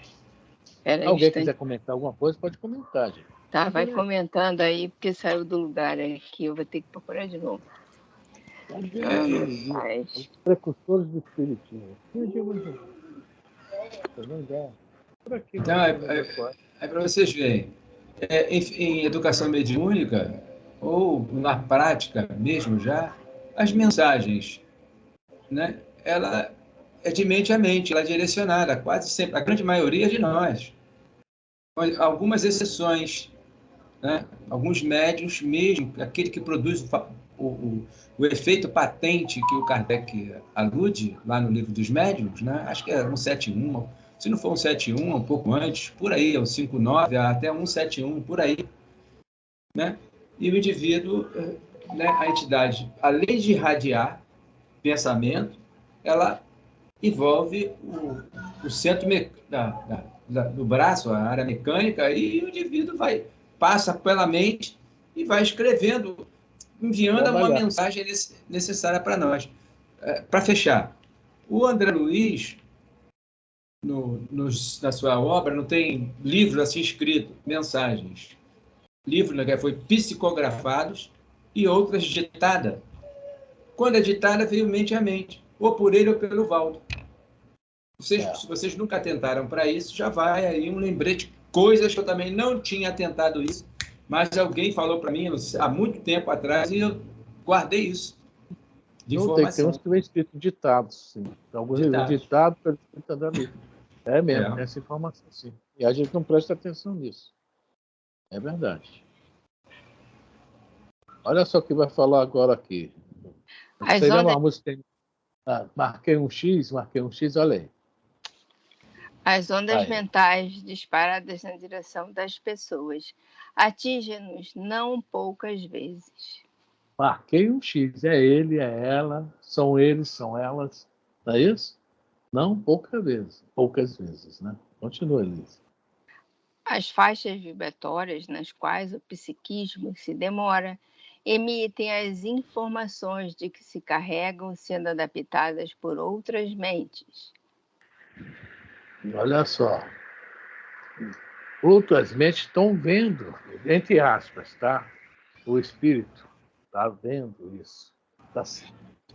Alguém quiser comentar alguma coisa, pode comentar, gente. Tá, vai comentando aí, porque saiu do lugar aqui, eu vou ter que procurar de novo. Os precursores do espiritismo. Então, é para vocês verem. Em educação mediúnica, ou na prática mesmo já, as mensagens, né, ela é de mente a mente, ela é direcionada, quase sempre, a grande maioria de nós. Algumas exceções, né? Alguns médiuns mesmo, aquele que produz o efeito patente que o Kardec alude lá no livro dos médiuns, né? Acho que é 171, se não for 171, um pouco antes, por aí, é o 59, até 171, por aí. Né? E o indivíduo, né, a entidade, além de irradiar pensamento, ela envolve o centro do braço, a área mecânica, e o indivíduo passa pela mente e vai escrevendo, enviando uma mensagem necessária para nós. Para fechar, o André Luiz, na sua obra, não tem livros assim escritos, mensagens. Livros, né, que foi psicografados e outras ditadas. Quando é ditada, veio mente a mente, ou por ele ou pelo Valdo. Se vocês nunca atentaram para isso, já vai aí um lembrete, coisas que eu também não tinha atentado isso, mas alguém falou para mim há muito tempo atrás e eu guardei isso de informação. Tem uns que vem escrito ditados, sim. Alguns ditados pelo Espírito André Luiz. É mesmo, tem essa informação, sim. E a gente não presta atenção nisso. É verdade. Olha só o que vai falar agora aqui. Seria uma música. Marquei um X, olha aí. As ondas mentais disparadas na direção das pessoas atingem-nos não poucas vezes. Marquei um X, é ele, é ela, são eles, são elas, não é isso? Não poucas vezes, né? Continua, Elisa. As faixas vibratórias nas quais o psiquismo se demora emitem as informações de que se carregam sendo adaptadas por outras mentes. Olha só. Outras mentes estão vendo, entre aspas, tá? O espírito está vendo isso.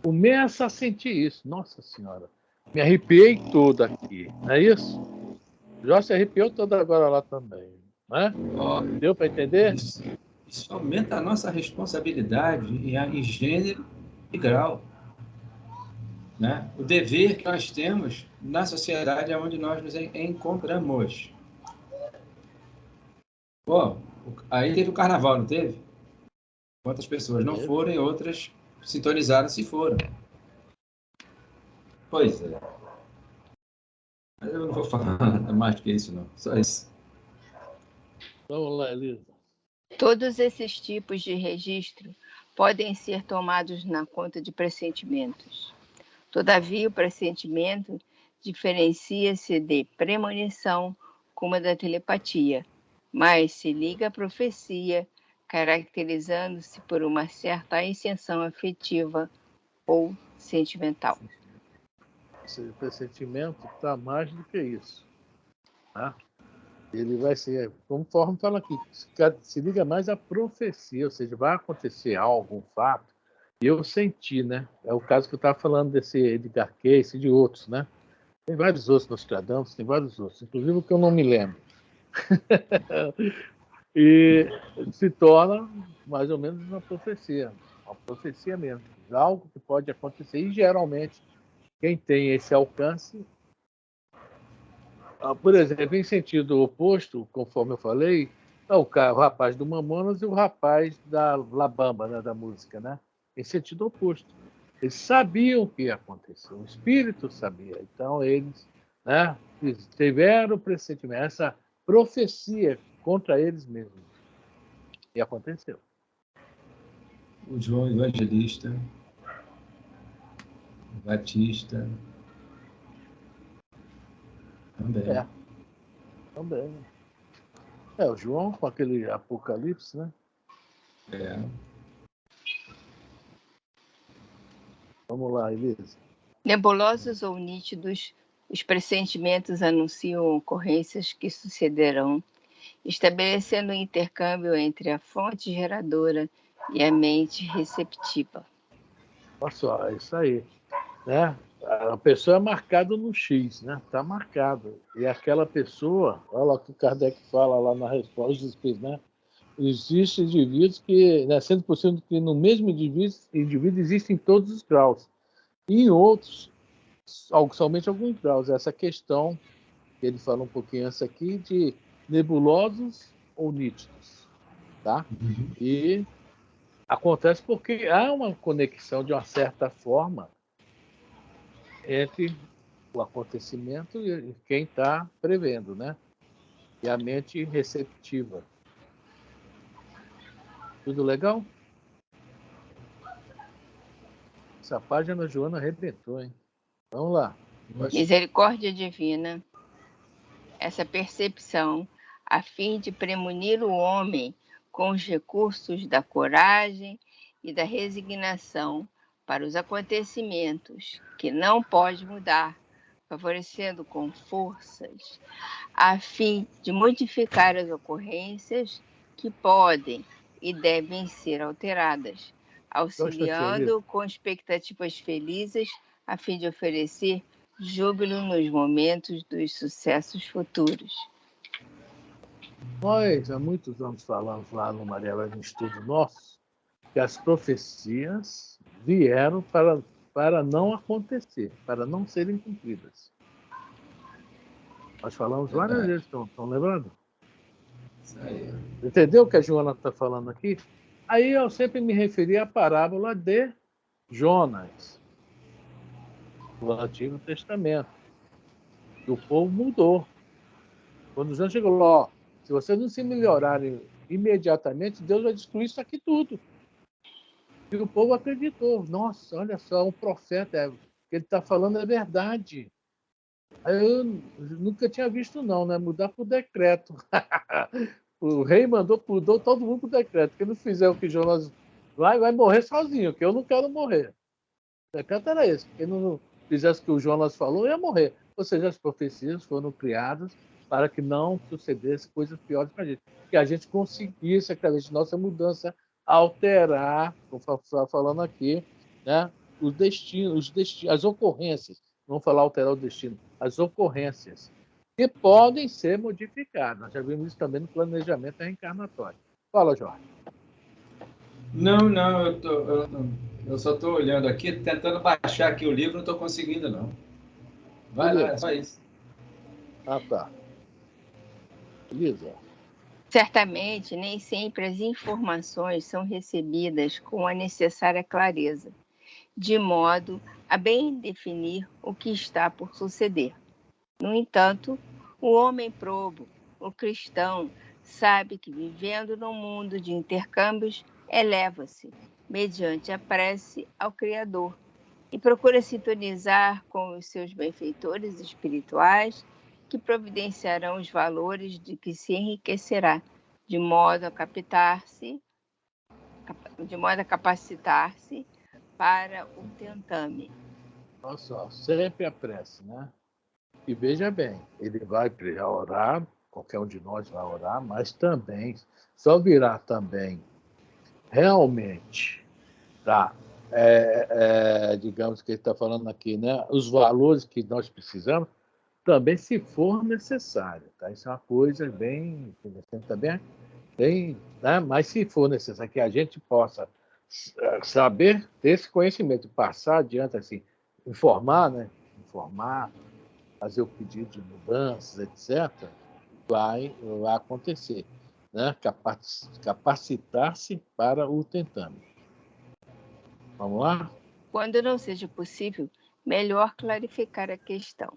Começa a sentir isso. Nossa Senhora. Me arrepiei toda aqui, não é isso? Já se arrepiou toda agora lá também, né? Deu para entender? Isso aumenta a nossa responsabilidade em gênero e grau. Né? O dever que nós temos na sociedade onde nós nos encontramos. Pô, aí teve o carnaval, não teve? Quantas pessoas não foram e outras sintonizaram se foram. Pois é. Mas eu não vou falar nada mais do que isso, não. Só isso. Vamos lá, Elisa. Todos esses tipos de registro podem ser tomados na conta de pressentimentos. Todavia, o pressentimento diferencia-se de premonição como da telepatia, mas se liga à profecia, caracterizando-se por uma certa ascensão afetiva ou sentimental. Esse pressentimento está mais do que isso. Tá? Ele vai ser, conforme fala aqui, se liga mais à profecia, ou seja, vai acontecer algo, um fato, e eu senti, né? É o caso que eu estava falando desse Edgar Cayce e de outros, né? Tem vários outros, Nostradamus, tem vários outros, inclusive o que eu não me lembro. E se torna mais ou menos uma profecia mesmo, algo que pode acontecer, e geralmente quem tem esse alcance, por exemplo, em sentido oposto, conforme eu falei, é o rapaz do Mamonas e o rapaz da La Bamba, né, da música, né? Em sentido oposto. Eles sabiam o que ia acontecer, o espírito sabia. Então, eles, né, tiveram o pressentimento, essa profecia contra eles mesmos. E aconteceu. O João Evangelista, o Batista, também. Também. O João com aquele Apocalipse, né? Vamos lá, Elisa. Nebulosos ou nítidos, os pressentimentos anunciam ocorrências que sucederão, estabelecendo um intercâmbio entre a fonte geradora e a mente receptiva. Olha só, é isso aí. Né? A pessoa é marcada no X, né? Está marcado. E aquela pessoa, olha o que Kardec fala lá na resposta dos espíritos, né? Existem indivíduos que, né, 100% que no mesmo indivíduo existem todos os graus. E em outros, somente alguns graus. Essa questão, que ele fala um pouquinho antes aqui, de nebulosos ou nítidos. Tá? E acontece porque há uma conexão, de uma certa forma, entre o acontecimento e quem está prevendo, né? E a mente receptiva. Tudo legal? Essa página a Joana arrebentou, hein? Vamos lá. Misericórdia divina, essa percepção, a fim de premunir o homem com os recursos da coragem e da resignação para os acontecimentos que não pode mudar, favorecendo com forças, a fim de modificar as ocorrências que podem e devem ser alteradas, auxiliando com expectativas felizes, a fim de oferecer júbilo nos momentos dos sucessos futuros. Nós, há muitos anos, falamos lá no Maria Velha, estudo nosso, que as profecias vieram para não acontecer, para não serem cumpridas. Nós falamos várias vezes, estão lembrando? Entendeu o que a Joana está falando aqui? Aí eu sempre me referi à parábola de Jonas, do Antigo Testamento. E o povo mudou. Quando Jonas chegou lá, ó, se vocês não se melhorarem imediatamente, Deus vai destruir isso aqui tudo. E o povo acreditou. Nossa, olha só, um profeta, o que ele está falando é verdade. Aí eu nunca tinha visto, não, né? Mudar por decreto. O rei mudou todo mundo por decreto. Quem não fizer o que Jonas vai morrer sozinho, que eu não quero morrer. O decreto era esse. Quem não fizesse o que o Jonas falou, ia morrer. Ou seja, as profecias foram criadas para que não sucedesse coisas piores para a gente. Que a gente conseguisse, através de nossa mudança, alterar, como estava falando aqui, né, os destinos, as ocorrências. Vamos falar alterar o destino. As ocorrências que podem ser modificadas. Nós já vimos isso também no planejamento reencarnatório. Fala, Jorge. Não, eu só estou olhando aqui, tentando baixar aqui o livro, não estou conseguindo, não. Vai lá, é só isso. Ah, tá. Elisa. Certamente, nem sempre as informações são recebidas com a necessária clareza, de modo a bem definir o que está por suceder. No entanto, o homem probo, o cristão, sabe que vivendo num mundo de intercâmbios, eleva-se, mediante a prece, ao Criador, e procura sintonizar com os seus benfeitores espirituais, que providenciarão os valores de que se enriquecerá, de modo a capacitar-se para o tentame. Olha só, sempre a prece, né? E veja bem, ele vai orar qualquer um de nós vai orar, mas também, só virá também realmente, tá? Digamos que ele está falando aqui, né? Os valores que nós precisamos, também se for necessário, tá? Isso é uma coisa bem interessante também, bem, né? Mas se for necessário que a gente possa saber, ter esse conhecimento, passar adiante, assim, informar, né? Informar, fazer o pedido de mudanças, etc., vai acontecer, né? Capacitar-se para o tentame. Vamos lá? Quando não seja possível, melhor clarificar a questão.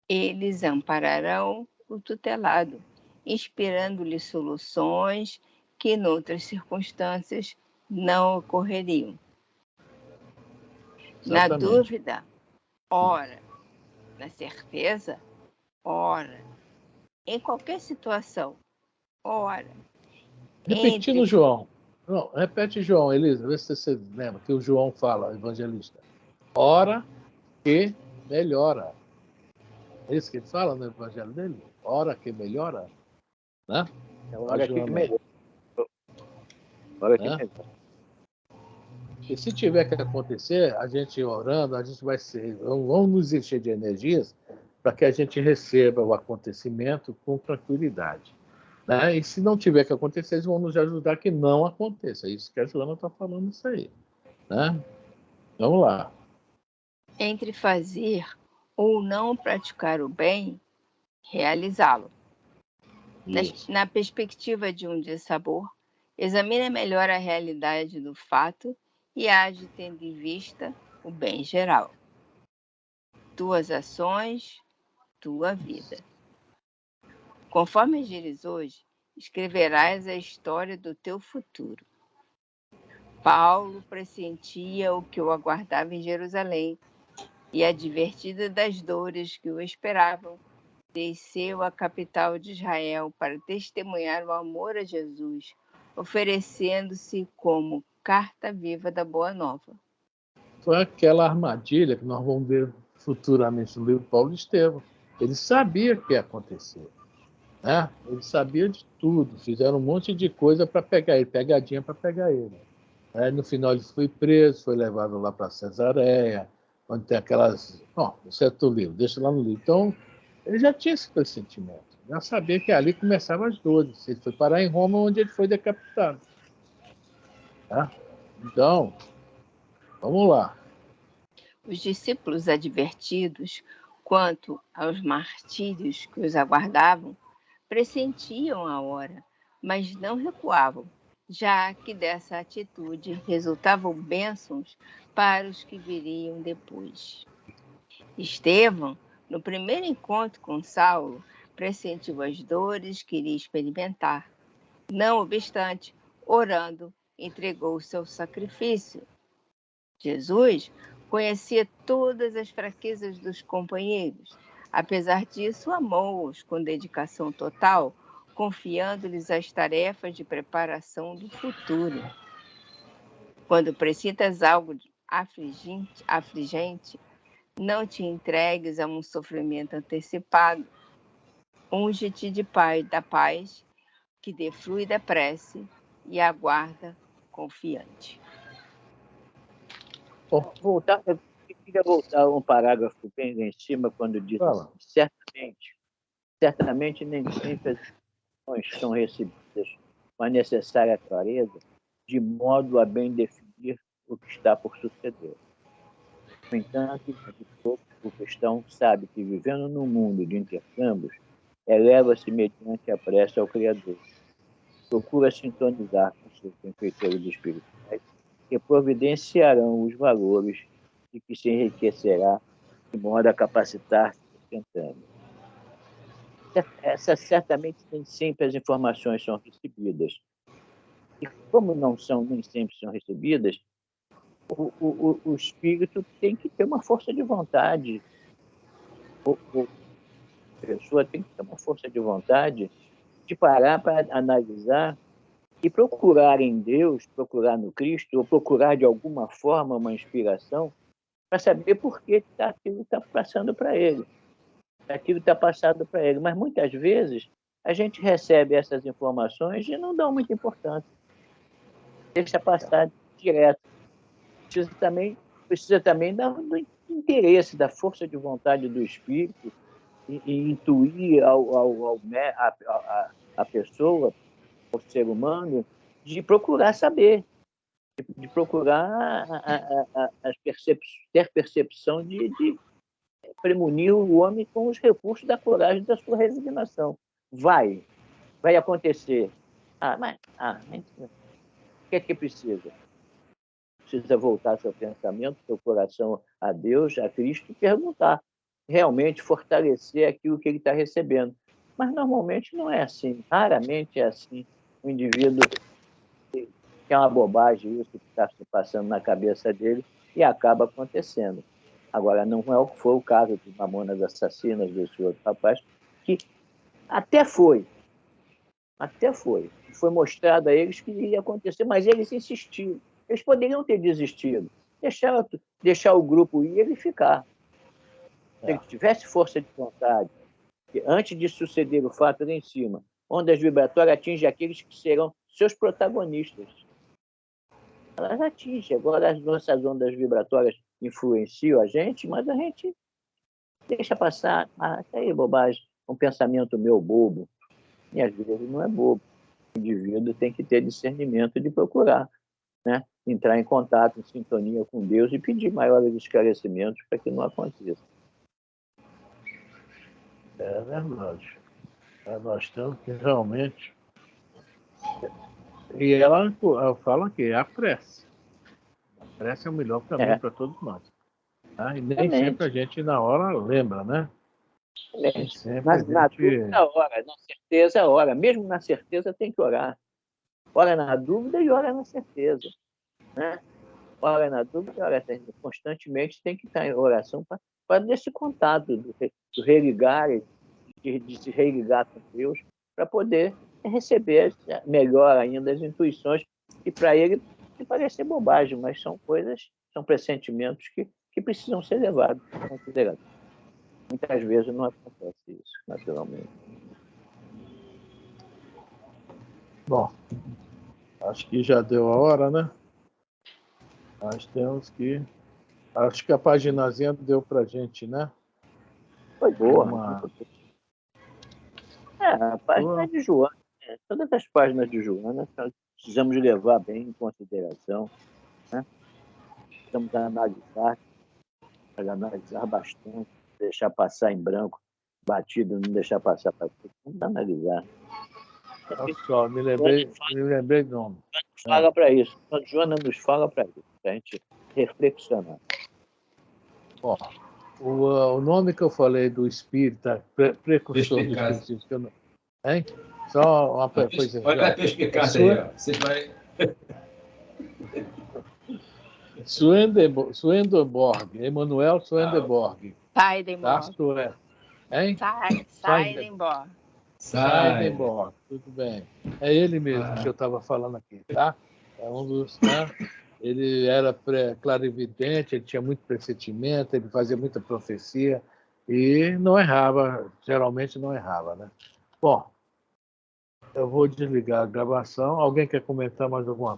Eles ampararão o tutelado, inspirando-lhe soluções que, noutras circunstâncias, não ocorreriam. Exatamente. Na dúvida, ora. Na certeza, ora. Em qualquer situação, ora. Repetindo, João. Não, repete, João, Elisa, vê se você lembra que o João fala, evangelista. Ora que melhora. É isso que ele fala no evangelho dele? Ora que melhora. Né? É hora que melhora. E se tiver que acontecer, a gente orando, a gente vai ser, vamos nos encher de energias para que a gente receba o acontecimento com tranquilidade. Né? E se não tiver que acontecer, eles vão nos ajudar que não aconteça. É isso que a Joana está falando, isso aí. Né? Vamos lá. Entre fazer ou não praticar o bem, realizá-lo. Na perspectiva de um dissabor, examina melhor a realidade do fato e age tendo em vista o bem geral. Tuas ações, tua vida. Conforme agires hoje, escreverás a história do teu futuro. Paulo pressentia o que o aguardava em Jerusalém e, advertida das dores que o esperavam, desceu à capital de Israel para testemunhar o amor a Jesus, oferecendo-se como carta viva da Boa Nova. Foi aquela armadilha que nós vamos ver futuramente no livro Paulo e Estevão. Ele sabia o que ia acontecer. Né? Ele sabia de tudo. Fizeram um monte de coisa para pegar ele, pegadinha para pegar ele. Aí, no final ele foi preso, foi levado lá para Cesareia, onde tem aquelas... Bom, isso é outro livro, deixa lá no livro. Então, ele já tinha esse pressentimento. Já sabia que ali começavam as dores. Ele foi parar em Roma, onde ele foi decapitado. Tá? Então, vamos lá. Os discípulos, advertidos quanto aos martírios que os aguardavam, pressentiam a hora, mas não recuavam, já que dessa atitude resultavam bênçãos para os que viriam depois. Estevão, no primeiro encontro com Saulo, pressentiu as dores que iria experimentar. Não obstante, orando, entregou o seu sacrifício. Jesus conhecia todas as fraquezas dos companheiros. Apesar disso, amou-os com dedicação total, confiando-lhes as tarefas de preparação do futuro. Quando precisas algo afligente, não te entregues a um sofrimento antecipado. Unge-te de da paz, que deflui da prece e aguarda confiante. Eu queria voltar a um parágrafo bem lá em cima, quando diz assim, certamente nem sempre as informações são recebidas com a necessária clareza, de modo a bem definir o que está por suceder. No entanto, de pouco, o cristão sabe que, vivendo num mundo de intercâmbios, eleva-se mediante a prece ao Criador. Procura sintonizar com seus benfeitores espirituais, que providenciarão os valores de que se enriquecerá, de modo a capacitar-se tentando. Certamente nem sempre as informações são recebidas. E como nem sempre são recebidas, o espírito tem que ter uma força de vontade. A pessoa tem que ter uma força de vontade de parar para analisar e procurar em Deus, procurar no Cristo, ou procurar de alguma forma uma inspiração para saber por que aquilo está passando para ele. Aquilo está passando para ele. Mas muitas vezes a gente recebe essas informações e não dá muita importância. Deixa passar direto. Precisa também do interesse, da força de vontade do espírito e intuir a pessoa, o ser humano, de procurar saber, de procurar ter percepção de premunir o homem com os recursos da coragem da sua resignação. Vai acontecer. O que é que precisa? Precisa voltar seu pensamento, seu coração a Deus, a Cristo, e perguntar, realmente fortalecer aquilo que ele está recebendo. Mas normalmente não é assim, raramente é assim. O indivíduo que é uma bobagem isso que está se passando na cabeça dele e acaba acontecendo. Agora, não foi o caso de Mamonas Assassinas, desse outro rapaz, que até foi mostrado a eles que ia acontecer, mas eles insistiram. Eles poderiam ter desistido, deixar o grupo ir e ele ficar. Se ele tivesse força de vontade, que antes de suceder o fato lá em cima, ondas vibratórias atingem aqueles que serão seus protagonistas. Elas atingem. Agora, as nossas ondas vibratórias influenciam a gente, mas a gente deixa passar. Isso aí é bobagem. Um pensamento meu bobo. E às vezes não é bobo. O indivíduo tem que ter discernimento de procurar, né? Entrar em contato, em sintonia com Deus e pedir maiores esclarecimentos para que não aconteça. É verdade. Nós temos que realmente... E ela fala que é a prece. A prece é o melhor caminho para todos nós. Tá? E nem sempre a gente, na hora, lembra, né? Mas na dúvida, ora. Na certeza, ora. Mesmo na certeza, tem que orar. Ora na dúvida e ora na certeza. Né? Ora na dúvida e ora constantemente tem que estar em oração para desse contato, do religar, de se religar com Deus, para poder receber melhor ainda as intuições, que para ele parecer bobagem, mas são coisas, são pressentimentos que precisam ser levados em consideração. Muitas vezes não acontece isso, naturalmente. Bom, acho que já deu a hora, né? Nós temos que... Acho que a paginazinha deu para a gente, né? Foi boa. A página de Joana. Todas as páginas de Joana nós precisamos levar bem em consideração. Né? Precisamos analisar bastante, deixar passar em branco, batido, não deixar passar para tudo. Vamos analisar. Olha só, me lembrei do nome. Fala para isso. Joana nos fala para isso, para a gente reflexionar. Bom, o nome que eu falei do espírita, precursor do espiritismo, hein? Só uma coisa. Olha a perspicácia aí, ó. Você vai... Swedenborg, Emanuel Swedenborg. Swedenborg. Hein? Swedenborg. Swedenborg, tudo bem. É ele mesmo que eu estava falando aqui, tá? É um dos... Né? Ele era clarividente, ele tinha muito pressentimento, ele fazia muita profecia e não errava, geralmente não errava, né? Bom, eu vou desligar a gravação. Alguém quer comentar mais alguma coisa?